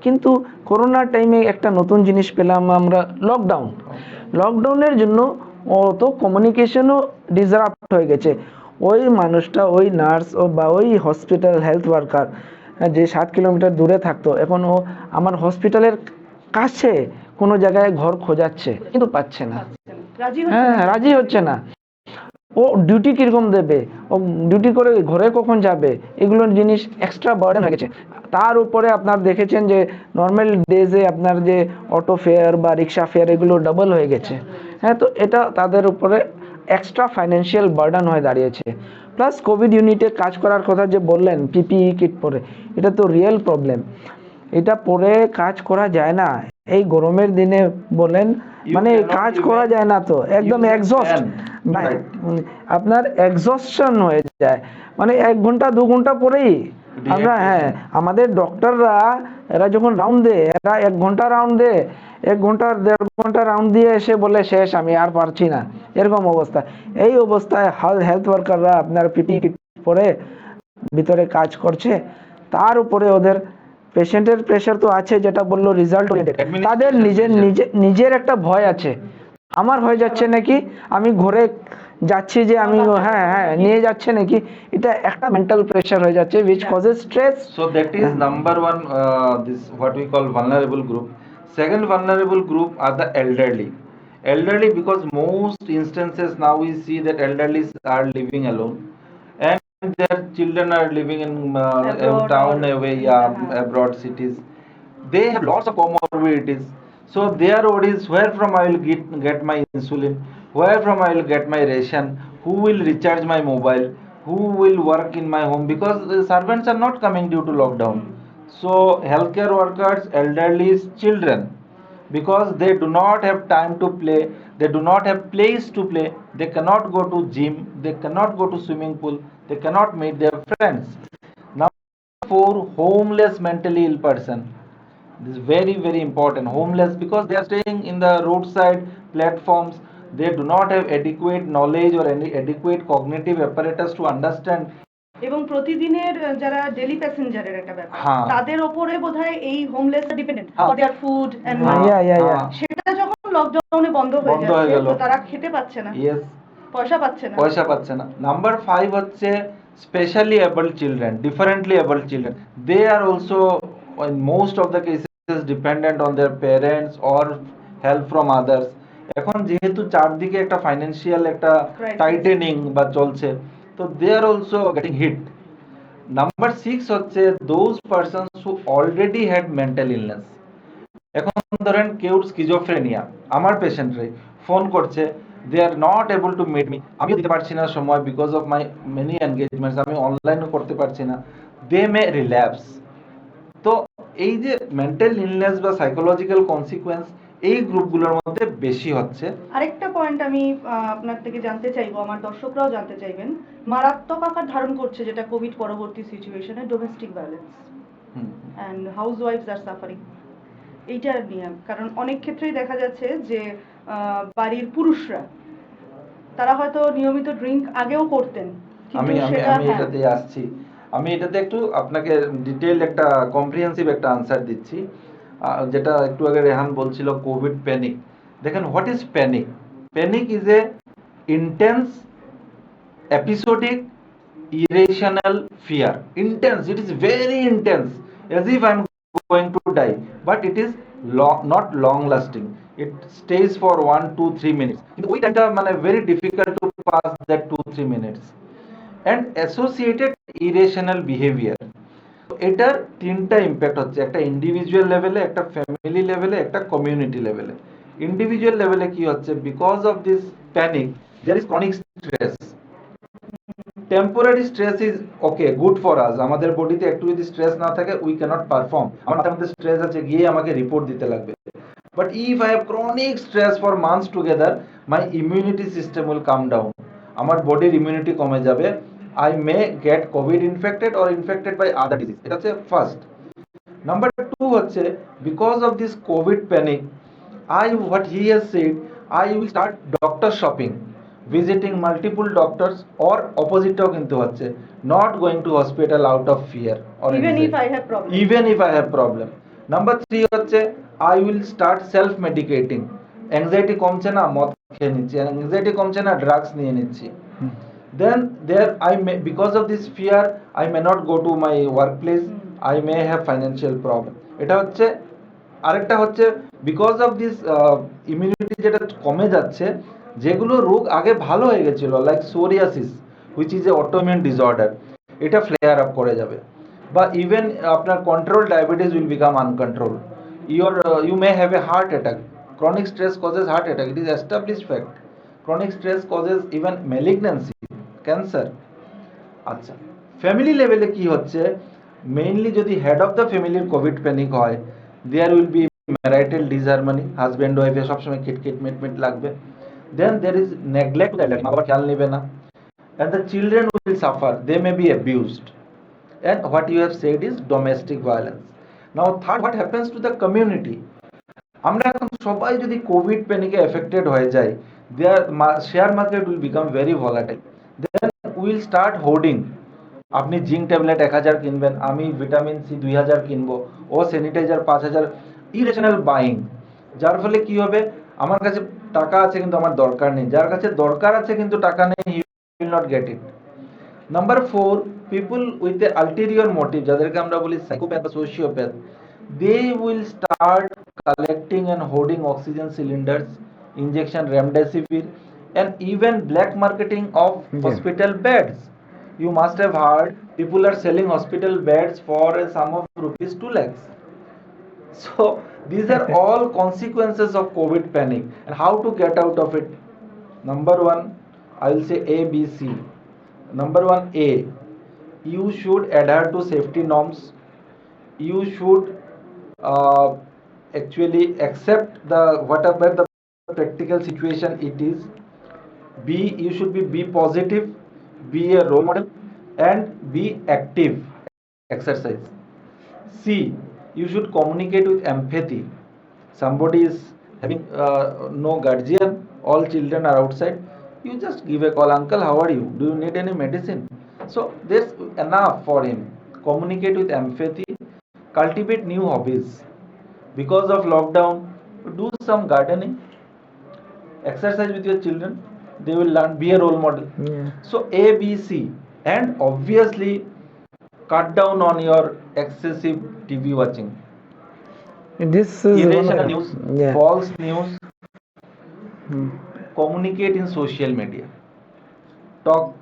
Speaker 3: কিন্তু করোনার টাইমে একটা নতুন জিনিস পেলাম আমরা, লকডাউনের জন্য ও তো কমিউনিকেশনও ডিসরাপ্ট হয়ে গেছে। ওই মানুষটা, ওই নার্স ও বা ওই হসপিটাল হেলথ ওয়ার্কার যে 7 কিলোমিটার দূরে থাকতো, এখন ও আমার হসপিটালের কাছে কোনো জায়গায় ঘর খোঁজাচ্ছে কিন্তু পাচ্ছে না। হ্যাঁ, রাজি হচ্ছে না। ও ডিউটি কিরকম দেবে, ও ডিউটি করে ঘরে কখন যাবে, এগুলো জিনিস এক্সট্রা বার্ডেন হয়ে গেছে। তার উপরে আপনার দেখেছেন যে নর্মাল ডেজে আপনার যে অটো ফেয়ার বা রিক্সা ফেয়ার এগুলো ডাবল হয়ে গেছে। হ্যাঁ, তো এটা তাদের উপরে এক্সট্রা ফাইন্যান্সিয়াল বার্ডেন হয়ে দাঁড়িয়েছে। প্লাস কোভিড ইউনিটে কাজ করার কথা যে বললেন পিপিই কিট পরে, এটা তো রিয়েল প্রবলেম। এটা পরে কাজ করা যায় না এই গরমের দিনে বলেন,
Speaker 2: You
Speaker 3: মানে
Speaker 2: cannot
Speaker 3: কাজ
Speaker 2: even
Speaker 3: করা যায় না, তো একদম
Speaker 2: use a
Speaker 3: exhaust,
Speaker 2: pen. Right.
Speaker 3: আপনার এক্সস্টন হয়ে যায়, মানে 1 ঘন্টা 2 ঘন্টা পরেই আমরা, হ্যাঁ, আমাদের ডক্টররা এরা যখন রাউন্ড দেয়, এরা 1 ঘন্টা রাউন্ড দেয়, 1 ঘন্টা 1.5 ঘন্টা রাউন্ড দিয়ে এসে বলে শেষ, আমি আর পারছি না, এরকম অবস্থা। এই অবস্থায় হেলথ ওয়ার্কাররা আপনার পিপি কিট পরে ভিতরে কাজ করছে, তার উপরে ওদের পেশেন্টের প্রেশার তো আছে, যেটা বললো রেজাল্ট ওরিয়েন্টেড, তাদের নিজের একটা ভয় আছে, আমার হয়ে যাচ্ছে নাকি, আমি ঘরে যাচ্ছি যে আমি, হ্যাঁ হ্যাঁ নিয়ে যাচ্ছে নাকি, এটা একটা মেন্টাল প্রেশার হয়ে যাচ্ছে which causes stress.
Speaker 2: So that is number one, this what we call vulnerable group. Second vulnerable group are the elderly. Elderly, because most instances now we see that elderly are living alone, and their children are living in
Speaker 1: Abroad
Speaker 2: town
Speaker 1: or-
Speaker 2: away,
Speaker 1: Yeah.
Speaker 2: abroad cities. They have lots of comorbidities. So their worries, where from I will get my insulin, where from I will get my ration, who will recharge my mobile, who will work in my home, because the servants are not coming due to lockdown. So healthcare workers, elderly, children, because they do not have time to play, they do not have place to play, they cannot go to gym, they cannot go to swimming pool, they cannot meet their friends. Number 4, homeless mentally ill person. This is very very important. Homeless, because they are staying in the roadside platforms, they do not have adequate knowledge or any adequate cognitive apparatus to understand.
Speaker 1: এবং প্রতিদিনের যারা daily প্যাসেঞ্জারের একটা ব্যাপার,
Speaker 2: হ্যাঁ।
Speaker 1: তাদের ওপরে বোধহয় এই হোমলেস ডিপেন্ডেন্ট
Speaker 2: হ্যাঁ।
Speaker 1: For their food and
Speaker 3: Yeah.
Speaker 1: সেটা যখন লকডাউনে বন্ধ হয়ে
Speaker 2: বন্ধ হয়ে
Speaker 1: যাচ্ছে,
Speaker 2: গেল।
Speaker 1: তো তারা খেতে পাচ্ছে না,
Speaker 2: Yes,
Speaker 1: পয়সা পাচ্ছে না।
Speaker 2: পয়সা পাচ্ছে না। নাম্বার 5 হচ্ছে specially abled children, differently abled children, they are also in most of the cases dependent on their parents or help from others. এখন যেহেতু চারদিকে একটা ফাইন্যান্সিয়াল একটা
Speaker 1: Crisis.
Speaker 2: টাইটেনিং বা চলছে, তো they are also getting hit. Number 6 হচ্ছে those persons who already had mental illness. এখন ধরেন কেউ স্কিজোফ্রেনিয়া, আমার পেশেন্টরে ফোন করছে, they are not able to meet me, আমিও দিতে পারছি না সময় because of my many engagements, আমি অনলাইনও করতে পারছি না, দে মে রিল্যাপস। তো এই যে মেন্টাল ইলনেস বা সাইকোলজিক্যাল কনসিকুয়েন্স এই গ্রুপগুলোর মধ্যে বেশি হচ্ছে।
Speaker 1: আরেকটা পয়েন্ট আমি আপনার থেকে জানতে চাইবো, আমার দর্শকরাও জানতে চাইবেন, মারাত্মক আকার ধারণ করছে যেটা কোভিড পরবর্তী সিচুয়েশনে domestic violence and house wife's are suffering, এইটা নিয়ে, কারণ অনেক ক্ষেত্রেই দেখা যাচ্ছে যে বাড়ির পুরুষরা তারা হয়তো নিয়মিত ড্রিঙ্ক আগেও করতেন,
Speaker 2: আমি
Speaker 1: কিন্তু
Speaker 2: আমি
Speaker 1: সেটা,
Speaker 2: আমি এটাতে আসছি, আমি এটাতে একটু আপনাকে ডিটেইল একটা কম্প্রিহেন্সিভ একটা আনসার দিচ্ছি। যেটা একটু আগে রেহান বলছিল কোভিড প্যানিক। দেখেন, what is panic? Panic is a intense episodic irrational fear. Intense, it is very intense, as if I'm going to die, but it is not long lasting, it stays for 1 2 3 minutes, কিন্তু ওই টাইমটা মানে very difficult to pass that 2 3 minutes. And associated irrational behavior, এটার তিনটা impact হচ্ছে, একটা individual লেভেলে, একটা ফ্যামিলি লেভেলে, একটা কমিউনিটি লেভেলে। ইন্ডিভিজুয়াল লেভেলে কি হচ্ছে, because of this panic there is chronic stress. Temporary stress is okay, good for us, আমাদের বডিতে একটু যদি স্ট্রেস না থাকে উই ক্যানট পারফর্ম, আমার মাথার মধ্যে স্ট্রেস আছে, গিয়ে আমাকে রিপোর্ট দিতে লাগবে। But if I have chronic stress for months together, my immunity system will come down, আমার বডির ইমিউনিটি কমে যাবে, I may get COVID infected or infected by other disease. এটা হচ্ছে ফার্স্ট। নাম্বার 2 হচ্ছে, because of this COVID panic, what he has said, I will start doctor shopping, visiting multiple doctors, or opposite টাও কিন্তু হচ্ছে, not going to hospital out of fear or
Speaker 1: even
Speaker 2: anxiety.
Speaker 1: if I have problem,
Speaker 2: Even if I have problem. Number 3 হচ্ছে, I will start self medicating. anxiety কমছে না, মদ খেয়ে নিচ্ছি, anxiety কমছে না, ড্রাগস নিয়ে নিচ্ছি। Then there I may, because of this fear, I may not go to my workplace, I may have financial problem. এটা হচ্ছে। আরেকটা হচ্ছে, বিকজ অফ দিস ইমিউনিটি যেটা কমে যাচ্ছে, যেগুলো রোগ আগে ভালো হয়ে গেছিল, like psoriasis which is a autoimmune disorder, এটা ফ্লেয়ার আপ করে যাবে। বা ইভেন আপনার control diabetes will become uncontrolled, you may have a heart attack. Chronic stress causes heart attack, it is established fact. Chronic stress causes even malignancy, cancer. আচ্ছা, family লেভেলে কি হচ্ছে, mainly যদি head of the ফ্যামিলির covid panic হয়, there will be marital disharmony, husband ওয়াইফে সবসময় খিটখিট মিটমিট লাগবে। দেন দেয়ার ইজ নেগলেক্ট, মা বাবা খেয়াল নেবে না, and the children will suffer, they may be abused, and what you have said is domestic violence. Now third, what happens to the community? আমরা এখন সবাই যদি কোভিড প্যানিকে এফেক্টেড হয়ে যাই, there share market will become very volatile, then will start hoarding. আপনি zinc tablet 1000 কিনবেন, আমি vitamin C 2000 কিনবো, ও স্যানিটাইজার 5000, ইরেশনাল বাইং। যার ফলে কি হবে, আমার কাছে টাকা আছে কিন্তু আমার দরকার নেই, যার কাছে দরকার আছে কিন্তু টাকা নেই, he will not get it. Number 4, people with a ulterior motive, যাদেরকে আমরা বলি সাইকোপ্যাথ বা sociopath, they will start collecting and hoarding oxygen cylinders, injection remdesivir, and even black marketing of hospital beds. You must have heard people are selling hospital beds for a sum of rupees 2 lakhs. So these are all consequences of COVID panic. And how to get out of it? Number 1, I will say A, B, C. Number 1, A, you should adhere to safety norms. You should actually accept the whatever the practical situation it is. B, you should be positive, be a role model, and be active, exercise. C, you should communicate with empathy. Somebody is having no guardian, all children are outside, you just give a call, uncle how are you, do you need any medicine? So there's enough for him. Communicate with empathy, cultivate new hobbies. Because of lockdown, do some gardening, exercise with your children, they will learn, be a role model. So A, B, C, and obviously cut down on your excessive TV watching,
Speaker 3: This is
Speaker 2: irrational news,
Speaker 3: yeah.
Speaker 2: false news. Communicate in social media, talk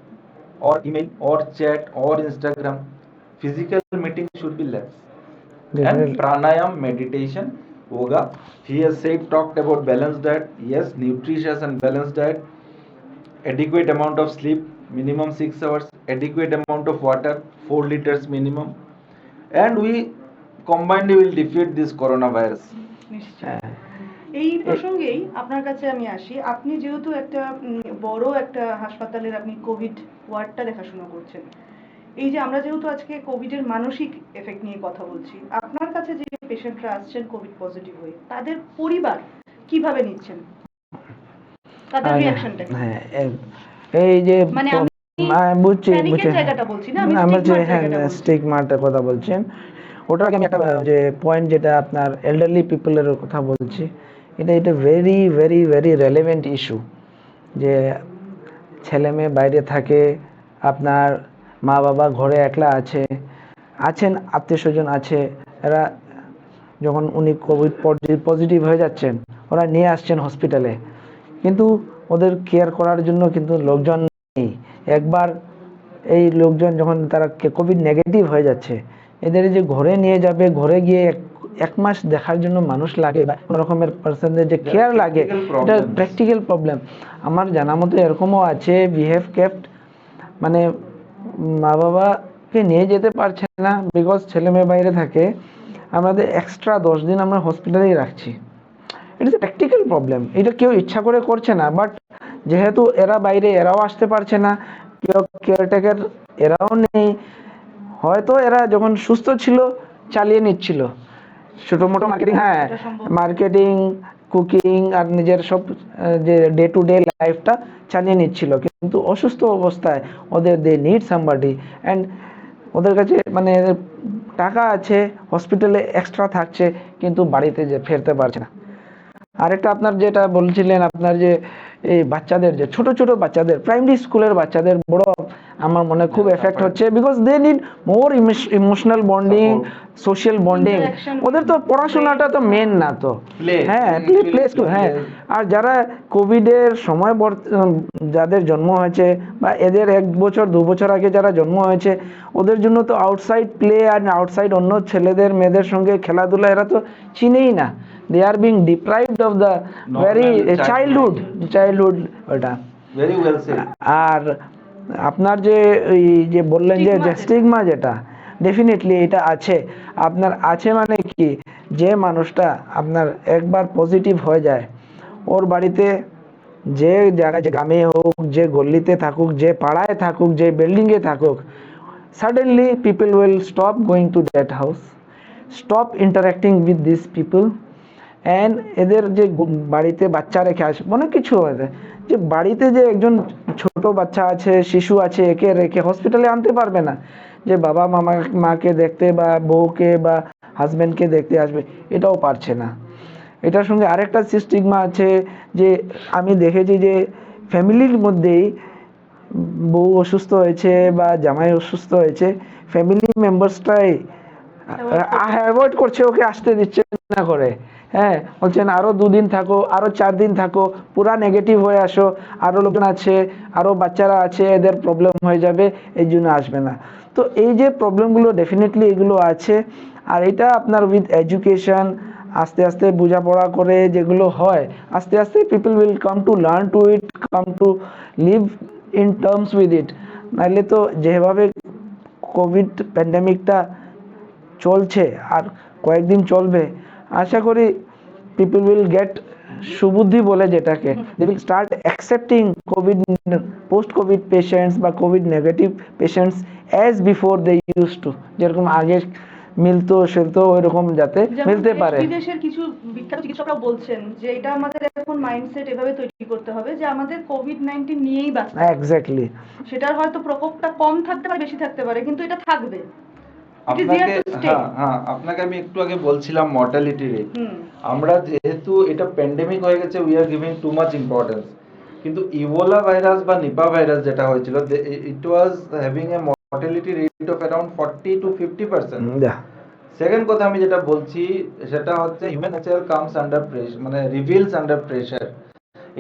Speaker 2: or email or chat or Instagram. Physical meeting should be less. And pranayam, meditation, yoga. He has said, talked about balanced diet. Yes, nutritious and balanced diet, adequate amount of sleep, minimum 6 hours, adequate amount of water, 4 liters minimum, and we combined will defeat this coronavirus.
Speaker 1: নিশ্চয়। এই প্রসঙ্গেই আপনার কাছে আমি আসি, আপনি যেহেতু একটা বড় একটা হাসপাতালের আপনি কোভিড ওয়ার্ডটা দেখাশোনা করছেন, এই যে আমরা যেহেতু আজকে কোভিডের মানসিক এফেক্ট নিয়ে কথা বলছি, আপনার কাছে যে পেশেন্টরা আসছেন কোভিড পজিটিভ হয়ে, তাদের পরিবার কিভাবে নিচ্ছেন, তাদের রিঅ্যাকশনটা কি?
Speaker 3: হ্যাঁ, এই যে
Speaker 1: মানে আমি
Speaker 3: বুঝছি
Speaker 1: প্যানিকের জায়গাটা বলছি না, আমি
Speaker 3: স্টিগমাটার কথা বলছেন, ওটাকে আমি একটা যে পয়েন্ট যেটা আপনার এল্ডারলি পিপলের কথা বলছি, এটা very very very relevant issue. যে ছেলে মেয়ে বাইরে থাকে, আপনার মা বাবা ঘরে একলা আছেন, আত্মীয় স্বজন আছে, এরা যখন উনি কোভিড পজিটিভ হয়ে যাচ্ছেন, ওরা নিয়ে আসছেন হসপিটালে, কিন্তু ওদের কেয়ার করার জন্য কিন্তু লোকজন নেই। একবার এই লোকজন যখন তারা কোভিড নেগেটিভ হয়ে যাচ্ছে, এদের যে ঘরে নিয়ে যাবে, ঘরে গিয়ে এক মাস দেখার জন্য মানুষ লাগে, বা কোনো রকমের পার্সনদের যে কেয়ার লাগে, এটা প্র্যাকটিক্যাল প্রবলেম। আমার জানা মতো এরকমও আছে, we have kept, মানে মা বাবাকে নিয়ে যেতে পারছে না বিকজ ছেলে মেয়ে বাইরে থাকে, আমাদের এক্সট্রা 10 দিন আমরা হসপিটালেই রাখছি। It is a practical problem. এটা কেউ ইচ্ছা করে করছে না, বাট যেহেতু এরা বাইরে, এরাও আসতে পারছে না, কেউ কেয়ারটেকার এরাও নেই, হয়তো এরা যখন সুস্থ ছিল চালিয়ে নিচ্ছিল ছোটো মোটো মার্কেটিং, হ্যাঁ মার্কেটিং, কুকিং আর নিজের সব যে ডে টু ডে লাইফটা চালিয়ে নিচ্ছিল, কিন্তু অসুস্থ অবস্থায় ওদের দে নিড সামবাডি, অ্যান্ড ওদের কাছে মানে টাকা আছে, হসপিটালে এক্সট্রা থাকছে, কিন্তু বাড়িতে যে ফেরতে পারছে না। আরেকটা আপনার যেটা বলছিলেন, আপনার যে এই বাচ্চাদের, যে ছোট ছোট বাচ্চাদের, প্রাইমারি স্কুলের বাচ্চাদের বড় আমার মনে খুব এফেক্ট হচ্ছে, because they need more emotional bonding, social bonding. ওদের তো পড়াশোনাটা তো মেন না, তো হ্যাঁ প্লেস টু, হ্যাঁ। আর যারা কোভিডের সময় যাদের জন্ম হয়েছে, বা এদের 1 বছর 2 বছর আগে যারা জন্ম হয়েছে, ওদের জন্য তো আউটসাইড প্লে আর আউটসাইড অন্য ছেলেদের মেয়েদের সঙ্গে খেলাধুলা এরা তো চিনেই না। They are being deprived of the very childhood ওটা।
Speaker 2: Very well said.
Speaker 3: আর আপনার যে এই যে বললেন যে স্টিগমা, যেটা ডেফিনেটলি এটা আছে। আপনার আছে মানে কি, যে মানুষটা আপনার একবার পজিটিভ হয়ে যায়, ওর বাড়িতে যে জায়গায়, যে গ্রামে হোক, যে গল্লিতে থাকুক, যে পাড়ায় থাকুক, যে বিল্ডিংয়ে থাকুক, suddenly people will stop going to that house, stop interacting with these people, and এদের যে বাড়িতে বাচ্চা রেখে আসে, অনেক কিছু আছে যে বাড়িতে যে একজন ছোট বাচ্চা আছে, শিশু আছে, একে রেখে হসপিটালে আনতে পারবে না, যে বাবা মাকে দেখতে বা বউকে বা হাজবেন্ডকে দেখতে আসবে, এটাও পারছে না। এটার সঙ্গে আরেকটা স্টিগমা আছে, যে আমি দেখেছি যে ফ্যামিলির মধ্যেই বউ অসুস্থ হয়েছে বা জামাই অসুস্থ হয়েছে, ফ্যামিলি মেম্বার্সটাই অ্যাভয়েড করছে, ওকে আসতে দিচ্ছে না করে। হ্যাঁ, বলছেন আরো 2 দিন থাকো, আরো 4 দিন থাকো, পুরা নেগেটিভ হয়ে আসো, আরো লোকজন আছে, আরো বাচ্চারা আছে, এদের প্রবলেম হয়ে যাবে, এই জন্য আসবে না। তো এই যে প্রবলেমগুলো ডেফিনেটলি এগুলো আছে। আর এটা আপনার উইথ এডুকেশন, আস্তে আস্তে বোঝাপড়া করে যেগুলো হয়, আস্তে আস্তে people will come to learn to it, come to live in terms with it. নাহলে তো যেভাবে কোভিড প্যান্ডেমিকটা চলছে আর কয়েকদিন চলবে, আশা করি পিপল উইল গেট সুবুদ্ধি বলে যেটাকে, they will start accepting covid, post covid patients বা covid negative patients as before they use to, যেরকম আগে মিলতো সেলতো ওইরকম যাতে
Speaker 1: যেমন
Speaker 3: মিলতে
Speaker 1: দেশ
Speaker 3: পারে।
Speaker 1: বিদেশের কিছু বিখ্যাত চিকিৎসকরাও বলছেন যে এটা আমাদের এখন মাইন্ডসেট এভাবে তৈরি করতে হবে যে আমাদের কোভিড-19 নিয়েই বাঁচতে হবে।
Speaker 3: এক্স্যাক্টলি।
Speaker 1: সেটার হয়তো প্রকোপটা কম থাকতে পারে, বেশি থাকতে পারে, কিন্তু এটা থাকবে। It is here
Speaker 2: আপনাকে
Speaker 1: to stay.
Speaker 2: আপনাকে আমি একটু আগে বলছিলাম মর্টালিটি রেট।
Speaker 1: হুম।
Speaker 2: আমরা যেহেতু এটা প্যান্ডেমিক হয়ে গেছে, we are giving too much importance, কিন্তু ইবোলা ভাইরাস বা নিপা ভাইরাস যেটা হয়েছিল, it was having a mortality rate of around 40 to 50%। Second কথা আমি যেটা বলছি সেটা হচ্ছে human nature comes under pressure, মানে রিভিলস আন্ডার প্রেসার।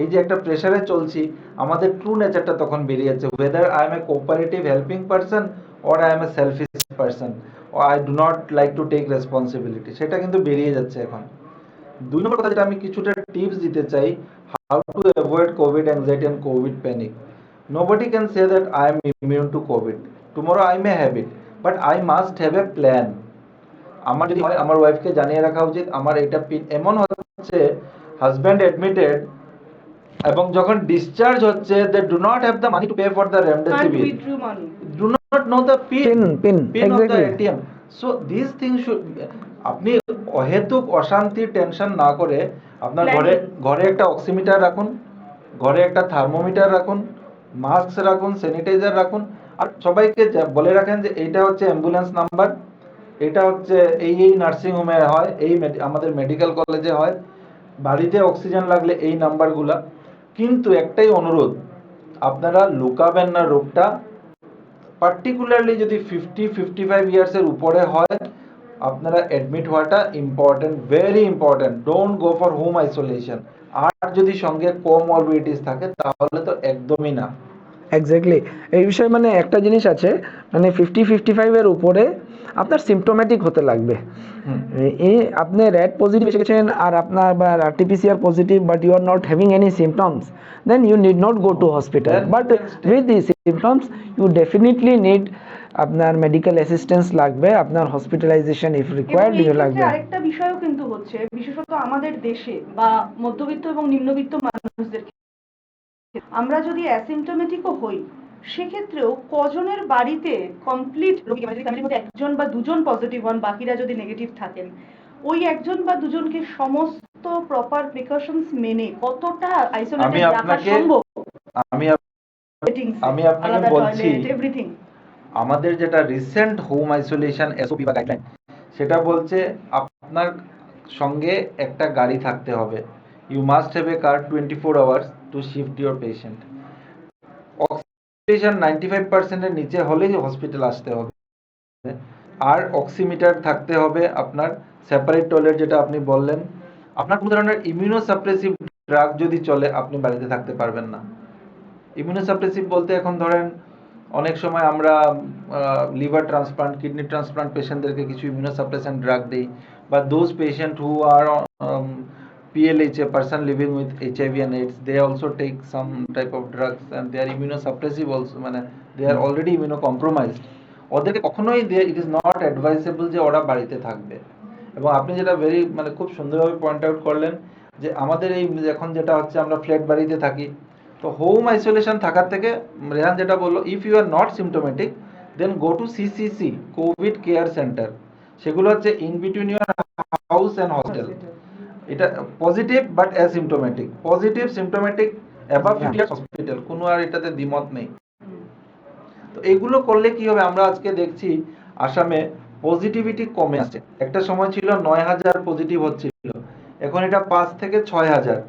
Speaker 2: এই যে একটা প্রেসারে চলছি, আমাদের ট্রু নেচারটা তখন বেরিয়ে যাচ্ছে, weather I M A cooperative helping person or I M a selfish person, or I do not like to take responsibility, সেটা কিন্তু বেরিয়ে যাচ্ছে এখন। 2 নম্বর কথা যেটা আমি কিছুটা টিপস দিতে চাই, how to avoid COVID anxiety and COVID panic. Nobody can say that I am immune to COVID. Tomorrow I may have it, but I must have a plan. আমার যদি হয়, আমার ওয়াইফকে জানিয়ে রাখা উচিত আমার এটা এমন হচ্ছে, হাজব্যান্ড অ্যাডমিটেড এবং যখন ডিসচার্জ হচ্ছে, they do not have the money to pay for the
Speaker 1: Can't
Speaker 2: remdesivir,
Speaker 1: withdraw money.
Speaker 2: do not know the pin of the
Speaker 3: exactly.
Speaker 2: ATM. So these things should, আপনি অহেতুক অশান্তি টেনশন না করে আপনার ঘরে একটা অক্সিমিটার রাখুন, ঘরে একটা থার্মোমিটার রাখুন, মাস্ক রাখুন, স্যানিটাইজার রাখুন, আর সবাইকে বলে রাখেন যে এইটা হচ্ছে অ্যাম্বুলেন্স নাম্বার, এটা হচ্ছে এই নার্সিং হোমে হয়, এই আমাদের মেডিকেল কলেজে হয়, বাড়িতে অক্সিজেন লাগলে এই নাম্বারগুলা। কিন্তু একটাই অনুরোধ, আপনারা লুকাবেন না রোগটা, পার্টিকুলারলি যদি 50-55 ইয়ার্সের উপরে হয়, আপনারা অ্যাডমিট হওয়াটা important, very important. Don't go for home isolation. আর যদি সঙ্গে কোমরবিডিটিস থাকে তাহলে তো একদমই না।
Speaker 3: এক্স্যাক্টলি। এই বিষয়ে মানে একটা জিনিস আছে, মানে 50-55 এর উপরে আপনার সিমটোম্যাটিক হতে লাগবে। এই আপনি র্যাট পজিটিভ এসে গেছেন আর আপনার বা RT-PCR positive, but you are not having any symptoms, then you need not go to hospital. But with the symptoms you definitely need আপনার মেডিকেল অ্যাসিস্ট্যান্স লাগবে, আপনার হসপিটালাইজেশন ইফ রিকোয়ার্ড লাগবে।
Speaker 1: আরেকটা বিষয়ও কিন্তু হচ্ছে, বিশেষত আমাদের দেশে বা মধ্যবিত্ত এবং নিম্নবিত্ত মানুষদের, আমরা যদি অ্যাসিমটোমেটিকও হই, সেক্ষেত্রেও কজনের বাড়িতে কমপ্লিট রোগী, মানে যদি ফ্যামিলির মধ্যে 1জন বা 2জন পজিটিভ হন, বাকিরা যদি নেগেটিভ থাকেন, ওই 1জন বা 2জনকে সমস্ত প্রপার প্রিকশনস মেনে কতটা আইসোলেটেড রাখা সম্ভব?
Speaker 2: আমি আপনাকে বলছি,
Speaker 1: এভরিথিং
Speaker 2: আমাদের যেটা রিসেন্ট হোম আইসোলেশন এসওপি বা গাইডলাইন, সেটা বলছে আপনার সঙ্গে একটা গাড়ি থাকতে হবে। You must have a car 24 hours to shift your patient. Oxygen 95% এর নিচে হলেই হসপিটাল আসতে হবে। আর অক্সিমিটার থাকতে হবে আপনার, সেপারেট টয়লেট যেটা আপনি বললেন। আপনার কোনো ধরনের ইমিউনোসাপ্রেসিভ ড্রাগ যদি চলে, আপনি বাড়িতে থাকতে পারবেন না। ইমিউনোসাপ্রেসিভ বলতে এখন ধরেন অনেক সময় আমরা লিভার ট্রান্সপ্লান্ট, কিডনি ট্রান্সপ্লান্ট পেশেন্টদেরকে কিছু ইমিউনোসাপ্রেসেন্ট ড্রাগ দিই, বা those patient who are PLH, a person living with HIV and AIDS, they also take some type of drugs and they are immunosuppressive also, মানে they are already immunocompromised. ওদেরকে কখনোই ইট is not অ্যাডভাইসেবল যে ওরা বাড়িতে থাকবে। এবং আপনি যেটা মানে খুব সুন্দরভাবে পয়েন্ট আউট করলেন যে আমাদের এই এখন যেটা হচ্ছে আমরা ফ্ল্যাট বাড়িতে থাকি, তো হোম আইসোলেশন থাকার থেকে রেহান যেটা বললো, if you are not symptomatic then go to CCC, covid care centre. সেগুলো হচ্ছে in between your house and hostel. এটা positive but asymptomatic, positive symptomatic above 50 years hospital, কোনো আর এটাতে দ্বিমত নেই। তো এগুলো করলে কি হবে, আমরা আজকে দেখছি আসামে পজিটিভিটি কমে আসছে। একটা সময় ছিল 9,000 পজিটিভ হচ্ছিল, এখন এটা 5 থেকে 6,000,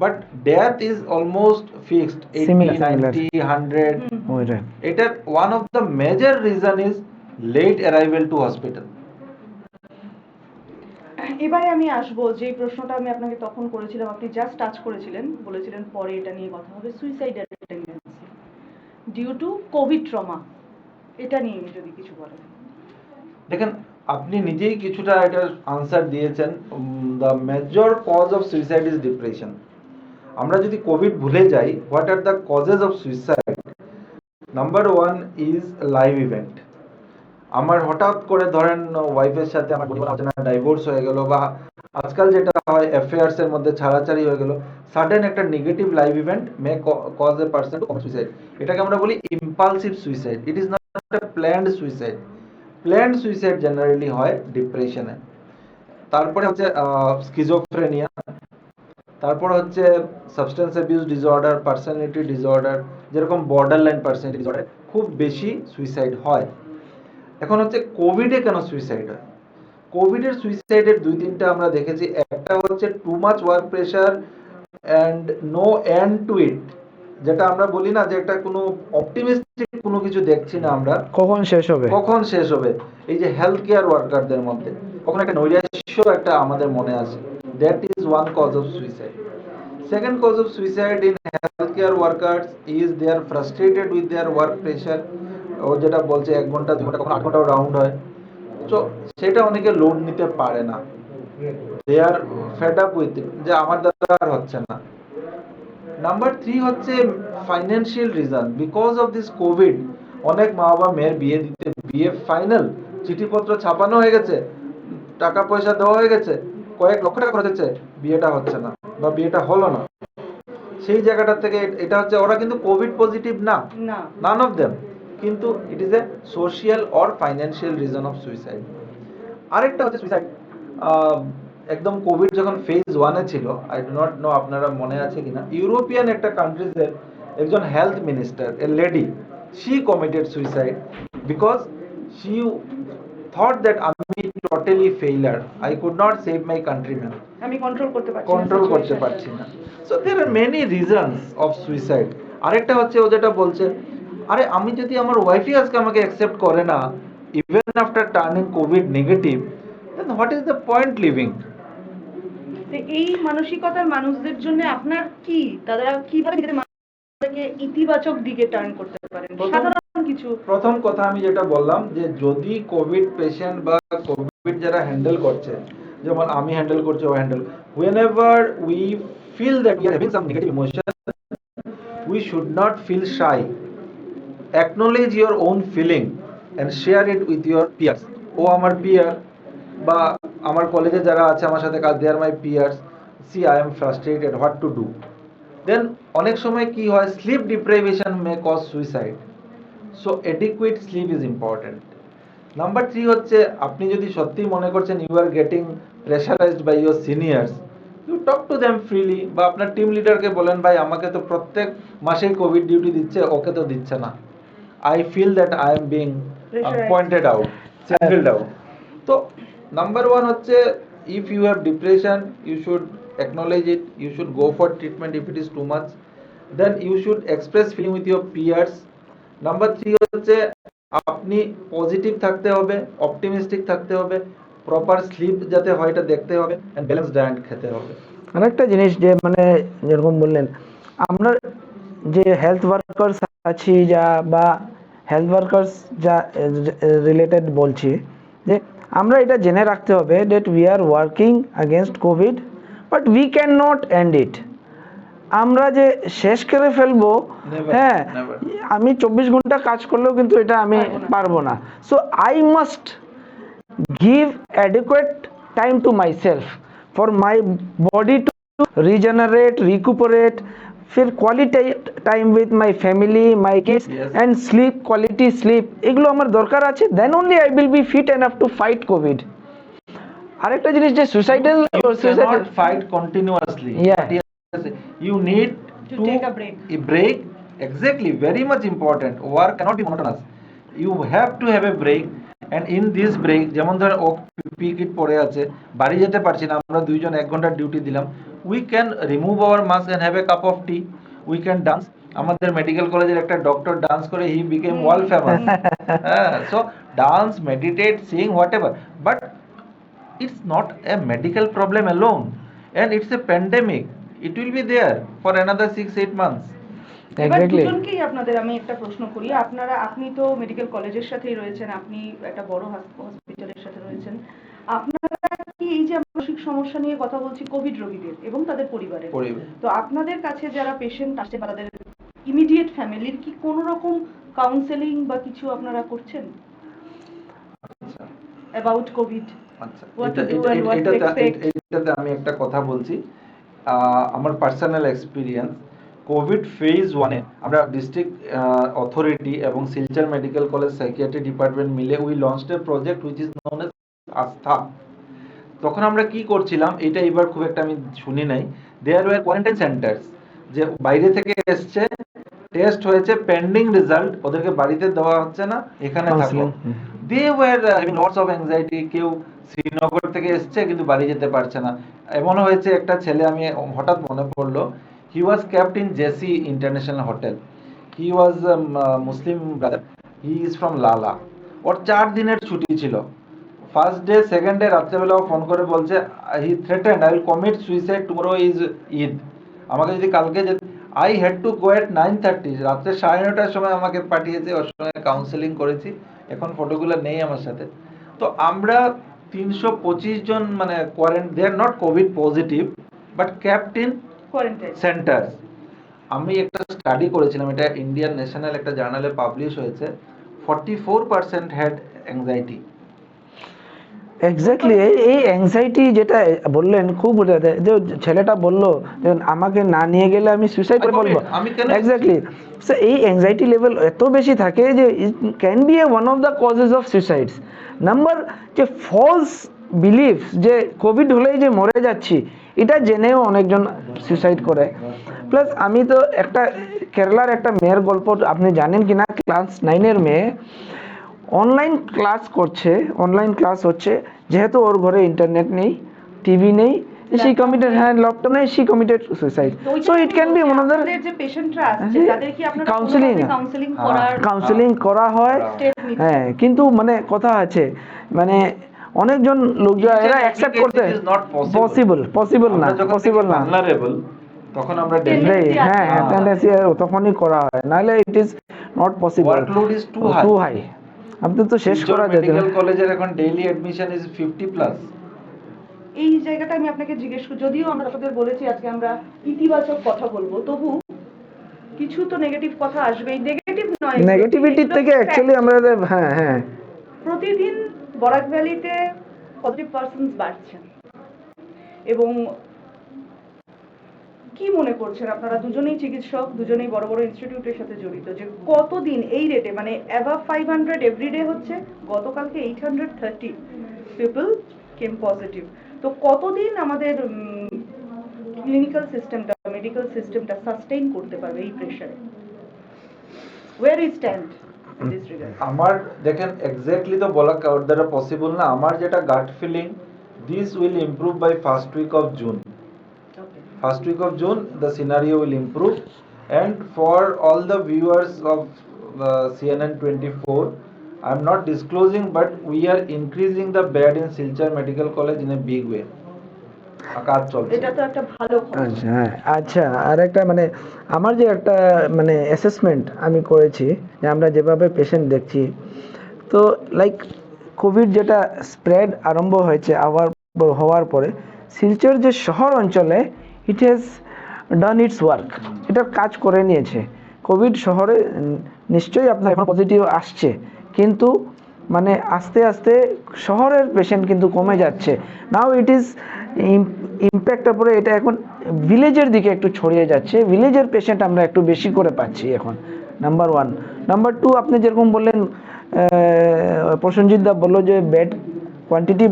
Speaker 2: but death is almost fixed 80, 90, 100।
Speaker 3: ওইটাই
Speaker 2: এটার one of the major reason is late arrival to hospital.
Speaker 1: এবারে আমি আসবো যে প্রশ্নটা আমি আপনাকে তখন করেছিলাম, আপনি জাস্ট টাচ করেছিলেন, বলেছিলেন পরে এটা নিয়ে কথা হবে, suicidal tendency due to COVID trauma, এটা নিয়ে যদি কিছু বলেন।
Speaker 2: দেখেন, আপনি নিজেই কিছুটা এটার আনসার দিয়েছেন। The major cause of suicide is depression. আমরা যদি কোভিড ভুলে যাই, what are the causes of suicide? Number 1 is live event. আমার হঠাৎ করে ধরেন ওয়াইফের সাথে আমার ডাইভোর্স হয়ে গেল, বা আজকাল যেটা হয় অ্যাফেয়ার্স এর মধ্যে ছাড়াছাড়ি হয়ে গেল, সাডেন একটা negative live event may cause a person to commit suicide. এটাকে আমরা বলি impulsive suicide. It is not a planned suicide. Planned suicide generally হয় ডিপ্রেশনে। তারপরে হচ্ছে স্কিজোফ্রেনিয়া, তারপর হচ্ছে substance abuse disorder, personality disorder, যেরকম বর্ডার লাইন পার্সোনালিটি ডিসঅর্ডার খুব বেশি সুইসাইড হয়। এখন হচ্ছে কোভিডে কেন সুইসাইড হয়? কোভিডের সুইসাইডের 2-3টা আমরা দেখেছি। একটা হচ্ছে too much work pressure and no end to it, যেটা আমরা বলি না যে একটা কোনো অপটিমিস্টিক কোনো কিছু দেখছি না আমরা,
Speaker 3: কখন শেষ হবে।
Speaker 2: কখন শেষ হবে। এই যে হেলথ কেয়ার ওয়ার্কারদের মধ্যে কখন একটা নৈরাশ্য একটা আমাদের মনে আছে, that is one cause of suicide. Second cause of suicide in health care workers is they are frustrated with their work pressure. ও যেটা বলছে 1 ঘন্টা 2 ঘন্টা কখন 8 ঘন্টাও রাউন্ড হয়, তো সেটা অনেকে লোড নিতে পারে না। দে আর ফেড আপ উইথ ইট, যে আমার দ্বারা আর হচ্ছে না। নাম্বার 3 হচ্ছে financial reason. Because of this Covid অনেক মা বাবা মেয়ের বিয়ে দিতে, বিয়ে ফাইনাল, চিঠিপত্র ছাপানো হয়ে গেছে, টাকা পয়সা দেওয়া হয়ে গেছে, কয়েক লক্ষ টাকা খরচ হচ্ছে, বিয়েটা হচ্ছে না বা বিয়েটা হলো না। সেই জায়গাটা থেকে এটা হচ্ছে, ওরা কিন্তু কোভিড পজিটিভ না, নান অফ দেম, কিন্তু it is a social or financial reason of suicide. আরেকটা হচ্ছে সুইসাইড একদম কোভিড যখন ফেজ 1-এ ছিল, আই ডু নট নো আপনারা মনে আছে কিনা, ইউরোপিয়ান একটা কান্ট্রিজের একজন health minister, a lady, she committed suicide because she thought that আমি totally failure, I could not save my countryman,
Speaker 1: আমি কন্ট্রোল করতে
Speaker 2: পারছি না। So there are many reasons of suicide. আরেকটা হচ্ছে ও যেটা বলছে, আরে আমি যদি আমার ওয়াইফই আজকে আমাকে অ্যাকসেপ্ট করে না, even after turning COVID negative, then what is the point living?
Speaker 1: এই মানসিকতার মানুষদের জন্য আপনার কি, তারা কিভাবে নিজেদেরকে ইতিবাচক দিকে টার্ন করতে পারেন? সাধারণ কিছু। প্রথম
Speaker 2: কথা আমি যেটা বললাম, যে যদি কোভিড পেশেন্ট বা কোভিড যারা হ্যান্ডেল করছে, যেমন আমি হ্যান্ডেল করছি, ও handle, whenever we feel that we are having some negative emotion, we should not feel shy. Acknowledge your own feeling and share it with your peers. ও আমার peer, বা আমার কলেজে যারা আছে আমার সাথে কাজ, they are my peers, see I am frustrated, what to do. Then অনেক সময় কি হয়, sleep deprivation may cause suicide, so adequate sleep is important. Number 3 হচ্ছে, আপনি যদি সত্যি মনে করছেন you are getting pressurised by your seniors, you talk to them freely, বা আপনার টিম লিডারকে বলেন, ভাই আমাকে তো প্রত্যেক মাসেই কোভিড ডিউটি দিচ্ছে, ওকে তো দিচ্ছে না, I feel that I am being pointed out, singled out. তো নাম্বার 1 হচ্ছে, if you have depression you should acknowledge it, you should go for treatment if it is too much, then you should express feeling with your peers. Number 3 হচ্ছে, আপনি positive থাকতে হবে, optimistic থাকতে হবে, proper slip যাতে হয় এটা দেখতে হবে, এন্ড ব্যালেন্স ডায়েট খেতে হবে।
Speaker 3: আরেকটা জিনিস, যে মানে যেরকম বললেন, আমরা যে হেলথ ওয়ার্কার্স আছি, যা বা হেলথ ওয়ার্কার্স যা রিলেটেড বলছি, যে আমরা এটা জেনে রাখতে হবে that we are working against covid, but we can not end it. আমরা যে শেষ করে ফেলবো,
Speaker 2: Never,
Speaker 3: হ্যাঁ,
Speaker 2: never.
Speaker 3: আমি 24 ঘন্টা কাজ করলেও কিন্তু এটা আমি পারবো না। So I must give adequate time to myself for my body to regenerate, recuperate, फिर quality time with my family, my kids,
Speaker 2: Yes.
Speaker 3: and sleep, quality sleep, এগুলো আমার দরকার আছে, then only I will be fit enough to fight COVID. আরেকটা জিনিস যে suicidal
Speaker 2: You cannot fight continuously.
Speaker 3: Yeah.
Speaker 2: But yes, you need
Speaker 1: To take a break.
Speaker 2: A break, exactly, very much important. Work cannot be monotonous. You have to have a break. And in this break, যেমন ধর O P kit পড়ে আছে, বাড়ি যেতে পারছি না, আমরা দুইজন 1 ঘন্টার ডিউটি দিলাম, we can remove our mask and have a cup of tea, we can dance. আমাদের মেডিকেল কলেজের একটা ডক্টর ডান্স করে, he became world famous. So dance, meditate, sing, whatever, but it's not a medical problem alone, and it's a pandemic. It will be there for another 6-8 months.
Speaker 1: এবার
Speaker 3: Exactly.
Speaker 1: দুজনকেই আপনাদের আমি একটা প্রশ্ন করি। আপনি তো মেডিকেল কলেজের সাথেই রয়েছেন, আপনি একটা বড় হসপিটালের সাথে রয়েছেন। আপনারা কি এই যে মানসিক সমস্যা নিয়ে কথা বলছি কোভিড রোগীদের এবং তাদের পরিবারের, তো আপনাদের কাছে যারা পেশেন্ট আসছে বা তাদের ইমিডিয়েট ফ্যামিলির কি কোনো রকম কাউন্সেলিং বা কিছু আপনারা করছেন
Speaker 2: আচ্ছা
Speaker 1: অ্যাবাউট কোভিড?
Speaker 2: আচ্ছা,
Speaker 1: What to do and what to expect?
Speaker 2: এটাতে আমি একটা কথা বলছি। আমার পার্সোনাল এক্সপিরিয়েন্স, কোভিড ফেজ 1-এ আমরা ডিস্ট্রিক্ট অথরিটি এবং Silchar medical college psychiatry department মিলে we launched a project which is known as Aastha. তখন আমরা কি করছিলাম, এটা এবার খুব একটা আমি শুনি নাই, দেয়ার ওয়ার কোয়ারেন্টাইন সেন্টার্স, যে বাইরে থেকে এসছে, টেস্ট হয়েছে, পেন্ডিং রেজাল্ট, ওদেরকে বাড়িতে দেওয়া হচ্ছে না, এখানে থাকো।
Speaker 3: Counseling.
Speaker 2: They were having lots of anxiety. কেউ শ্রীনগর থেকে এসছে কিন্তু বাড়ি যেতে পারছে না। এমন হয়েছে, একটা ছেলে, আমি হঠাৎ মনে পড়লো, he was kept in JC international hotel, he was Muslim brother, he is from Lala. ওর 4 দিনের ছুটি ছিল। ফার্স্ট ডে, সেকেন্ড ডে রাত্রেবেলাও ফোন করে বলছে, he threatened, I will commit suicide, tomorrow is Eid, আমাকে যদি কালকে যেতে। I had to go at 9:30, রাত্রে 9:30টার সময় আমাকে পাঠিয়েছে, ওর সঙ্গে কাউন্সেলিং করেছি, এখন ফটোগুলো নেই আমার সাথে। তো আমরা 325 জন মানে they are not covid positive but kept in
Speaker 1: quarantine
Speaker 2: centres. আমি একটা স্টাডি করেছিলাম, এটা ইন্ডিয়ান ন্যাশনাল একটা জার্নালে পাবলিশ হয়েছে, 44% হ্যাড অ্যাংজাইটি।
Speaker 3: এক্স্যাক্টলি, এই অ্যাংজাইটি যেটা বললেন খুব বোঝা যায়, যে ছেলেটা বললো যে আমাকে না নিয়ে গেলে আমি সুইসাইড করে বলবো।
Speaker 2: আমি কেন?
Speaker 3: এক্স্যাক্টলি, সো এই অ্যাংজাইটি লেভেল এত বেশি থাকে যে it can be a one of the causes of suicides. Number, যে ফলস বিলিফ যে কোভিড হলেই যে মরে যাচ্ছি, এটা জেনেও অনেকজন সুইসাইড করে। প্লাস আমি তো একটা কেরালার একটা মেয়ের গল্প আপনি জানেন কি না, ক্লাস 9-এর মেয়ে, অনলাইন ক্লাস করছে, অনলাইন ক্লাস হচ্ছে, যেহেতু ওর ঘরে ইন্টারনেট নেই, টিভি নেই, she committed, হ্যাঁ, ল্যাপটপ নেই, she committed suicide. So it can be one of the
Speaker 1: আপনাদের যে পেশেন্টরা আসছে তাদের কি আপনারা
Speaker 3: Counselling.
Speaker 1: কাউন্সেলিং করার
Speaker 3: কাউন্সেলিং করা হয়,
Speaker 1: স্টেপ নিচ্ছেন?
Speaker 3: হ্যাঁ, কিন্তু মানে কথা আছে, মানে অনেকজন লোক এরা অ্যাকসেপ্ট করতে পসিবল না, পসিবল না,
Speaker 2: ভালনারেবল, তখন আমরা
Speaker 3: হ্যাঁ, টেন্ডেন্সি তখনই করা হয়, নাহলে it is not possible,
Speaker 2: workload is too high.
Speaker 3: আপনি তো শেষ করা যেত না।
Speaker 2: মেডিকেল কলেজের এখন ডেইলি অ্যাডমিশন ইজ 50+।
Speaker 1: এই জায়গাটা আমি আপনাকে জিজ্ঞেস করি, যদিও আমরা আপনাদের বলেছি আজকে আমরা ইতিবাচক কথা বলবো, তবু কিছু তো নেগেটিভ কথা আসবেই। নেগেটিভ নয়,
Speaker 3: নেগেটিভিটি থেকে অ্যাকচুয়ালি আমরা, হ্যাঁ,
Speaker 1: প্রতিদিন বরাক ভ্যালিতে পজিটিভ পারসনস বাড়ছেন, এবং কি মনে করছেন আপনারা দুজনেই চিকিৎসক, দুজনেই বড় বড় ইনস্টিটিউটের সাথে জড়িত, যে কতদিন এই রেটে, মানে অ্যাবাভ 500 এভরিডে হচ্ছে, গতকালকে 830 পিপল কেম পজিটিভ, তো কতদিন আমাদের ক্লিনিক্যাল সিস্টেমটা, মেডিকেল সিস্টেমটা সাস্টেইন করতে পারবে এই প্রেসারে? Where is stand in this regard?
Speaker 2: আমার দেখেন এক্স্যাক্টলি তো বলা কারোর দ্বারা পসিবল না। আমার যেটা gut feeling, this will improve by first week of June. First week of June, the scenario will improve. And for all the viewers of CNN 24, I am not disclosing, but we are increasing the bed in Silchar Medical College in a big way. কাজ চলছে।
Speaker 1: এটা তো একটা ভালো খবর।
Speaker 3: আচ্ছা, আর একটা মানে আমার যে একটা মানে অ্যাসেসমেন্ট আমি করেছি, যে আমরা যেভাবে পেশেন্ট দেখছি, তো লাইক কোভিড যেটা স্প্রেড আরম্ভ হয়েছে হওয়ার পরে শিলচর যে শহর অঞ্চলে, it has done it's work, এটার কাজ করে নিয়েছে। কোভিড শহরে নিশ্চয়ই আপনার এখন পজিটিভ আসছে, কিন্তু মানে আস্তে আস্তে শহরের পেশেন্ট কিন্তু কমে যাচ্ছে। নাও ইট ইজ ইম্প্যাক্টের পরে এটা এখন ভিলেজের দিকে একটু ছড়িয়ে যাচ্ছে, ভিলেজের পেশেন্ট আমরা একটু বেশি করে পাচ্ছি এখন, নাম্বার ওয়ান। নাম্বার টু, আপনি যেরকম বললেন, প্রসেনজিৎ দা বললো যে বেড কোয়ান্টিটি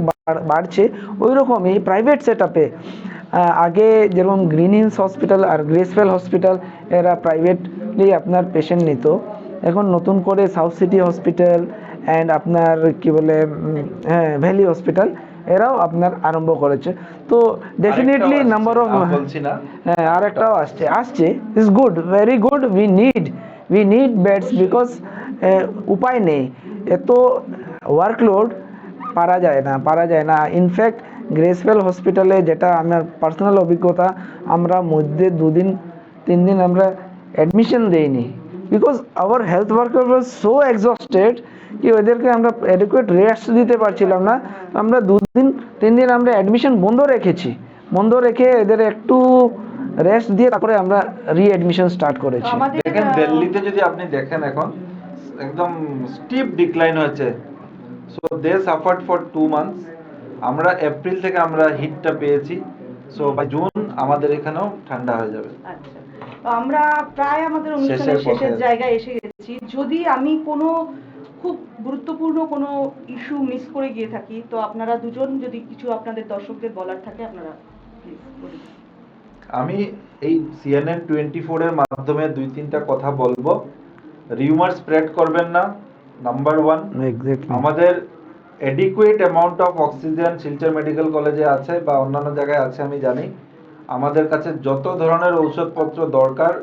Speaker 3: বাড়ছে, ওই রকমই প্রাইভেট সেট আপে আগে যেরকম গ্রিন হিলস হসপিটাল আর গ্রেসওয়েল হসপিটাল এরা প্রাইভেটলি আপনার পেশেন্ট নিত, এখন নতুন করে সাউথ সিটি হসপিটাল অ্যান্ড আপনার কি বলে হ্যাঁ ভ্যালি হসপিটাল এরাও আপনার আরম্ভ করেছে। তো ডেফিনেটলি নাম্বার অফ,
Speaker 2: বলছি না,
Speaker 3: হ্যাঁ আর একটাও আসছে is good, very good. We need beds because উপায় নেই, এত ওয়ার্কলোড পারা যায় না। ইনফ্যাক্ট গ্রেসওয়েল হসপিটালে যেটা আমার পার্সোনাল অভিজ্ঞতা, আমরা মধ্যে 2-3 দিন আমরা অ্যাডমিশন দেইনি, because our health worker was so exhausted কি ওদেরকে আমরা অ্যাডিকুয়েট রেস্ট দিতে পারছিলাম না। আমরা 2-3 দিন আমরা অ্যাডমিশন বন্ধ রেখে এদের একটু রেস্ট দিয়ে তারপরে আমরা রিঅ্যাডমিশন স্টার্ট করেছি।
Speaker 2: দেখেন দিল্লিতে যদি আপনি দেখেন এখন একদম স্টিপ ডিক্লাইন হয়েছে। So they suffered for 2 months. আমরা এপ্রিল থেকে আমরা হিটটা পেয়েছি, সো বাই জুন আমাদের এখানেও ঠান্ডা হয়ে যাবে।
Speaker 1: আচ্ছা, তো আমরা প্রায় আমাদের অনুষ্ঠানের শেষের জায়গায় এসে গেছি। যদি আমি কোনো খুব গুরুত্বপূর্ণ কোনো ইস্যু মিস করে গিয়ে থাকি, তো আপনারা দুজন যদি কিছু আপনাদের দর্শকদের বলার থাকে আপনারা প্লিজ বলুন।
Speaker 2: আমি এই CNN 24 এর মাধ্যমে 2-3টা কথা বলবো। রিউমার স্প্রেড করবেন না, নাম্বার 1। আমাদের adequate amount of oxygen Silchar medical কলেজে আছে বা অন্যান্য জায়গায় আছে আমি জানি। আমাদের কাছে যত ধরনের ঔষধপত্র দরকার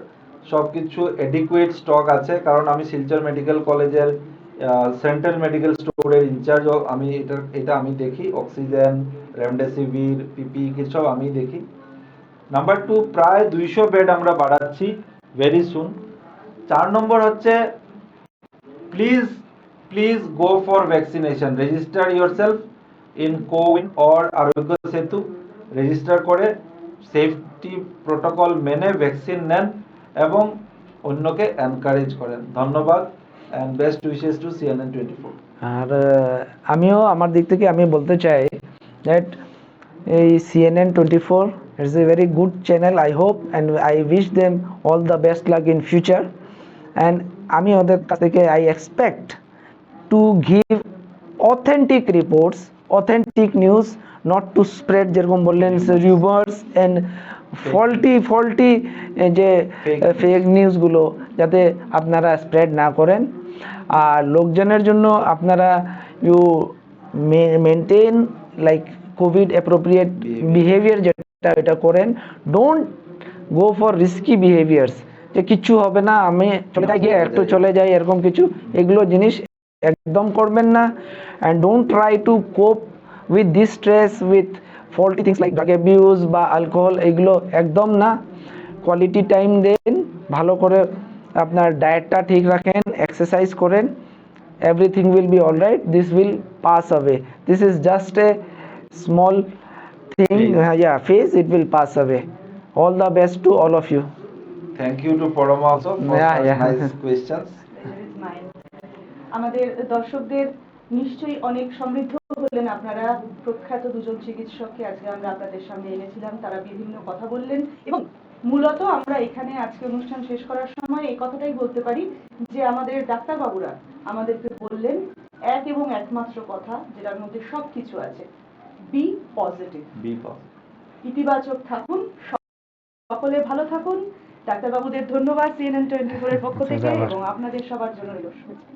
Speaker 2: সব কিছু এডিকুয়েট স্টক আছে, কারণ আমি শিলচর মেডিকেল কলেজের সেন্ট্রাল মেডিকেল স্টোরের ইনচার্জ, আমি এটা আমি দেখি। অক্সিজেন, রেমডেসিভির, পিপি কিছু আমি দেখি। নাম্বার 2, প্রায় 200 বেড আমরা বাড়াচ্ছি ভেরি সুন। 4 নম্বর হচ্ছে please go for vaccination. Register yourself in CoWIN or আরোগ্য সেতু, রেজিস্টার করে সেফটি প্রোটোকল মেনে ভ্যাকসিন নেন এবং অন্যকে এনকারেজ করেন। ধন্যবাদ and best wishes to CNN 24।
Speaker 3: আর আমিও আমার দিক থেকে আমি বলতে চাই দ্যাট এই CNN 24 it's a very good channel, I hope and I wish them all the best lakh in future. And আমি ওদের কাছ থেকে I expect to give authentic reports, authentic news, not to spread যেরকম বললেন রিউমার্স অ্যান্ড ফল্টি যে fake নিউজগুলো যাতে আপনারা স্প্রেড না করেন। আর লোকজনের জন্য আপনারা you maintain like COVID appropriate behaviour যেটা এটা করেন। Don't go for risky behaviours, যে কিচ্ছু হবে না আমি চলে যাই এরকম কিছু, এগুলো জিনিস একদম করবেন না। অ্যান্ড ডোন্ট ট্রাই টু কোপ with this stress with faulty things like drug abuse বা অ্যালকোহল, এগুলো একদম না। কোয়ালিটি টাইম দেন, ভালো করে আপনার ডায়েটটা ঠিক রাখেন, এক্সারসাইজ করেন, everything will be all right, this will pass away, this is just a small thing, phase, it will pass away. All the best to all of you.
Speaker 2: Thank you to Parama also for such nice questions.
Speaker 1: আমাদের দর্শকদের নিশ্চয়ই অনেক সমৃদ্ধ হলেন আপনারা। প্রখ্যাত দুজন চিকিৎসককে আজকে আমরা আপনাদের সামনে এনেছিলাম, তারা বিভিন্ন কথা বললেন এবং মূলত আমরা এখানে আজকে অনুষ্ঠান শেষ করার সময় এই কথাটাই বলতে পারি যে আমাদের ডাক্তারবাবুরা আমাদেরকে বললেন এক এবং একমাত্র কথা, যেটার মধ্যে সবকিছু আছে, বি পজিটিভ, ইতিবাচক থাকুন, সকলে ভালো থাকুন। ডাক্তারবাবুদের ধন্যবাদ CNN 24 এর পক্ষ থেকে এবং আপনাদের সবার জন্য রইল শুভেচ্ছা।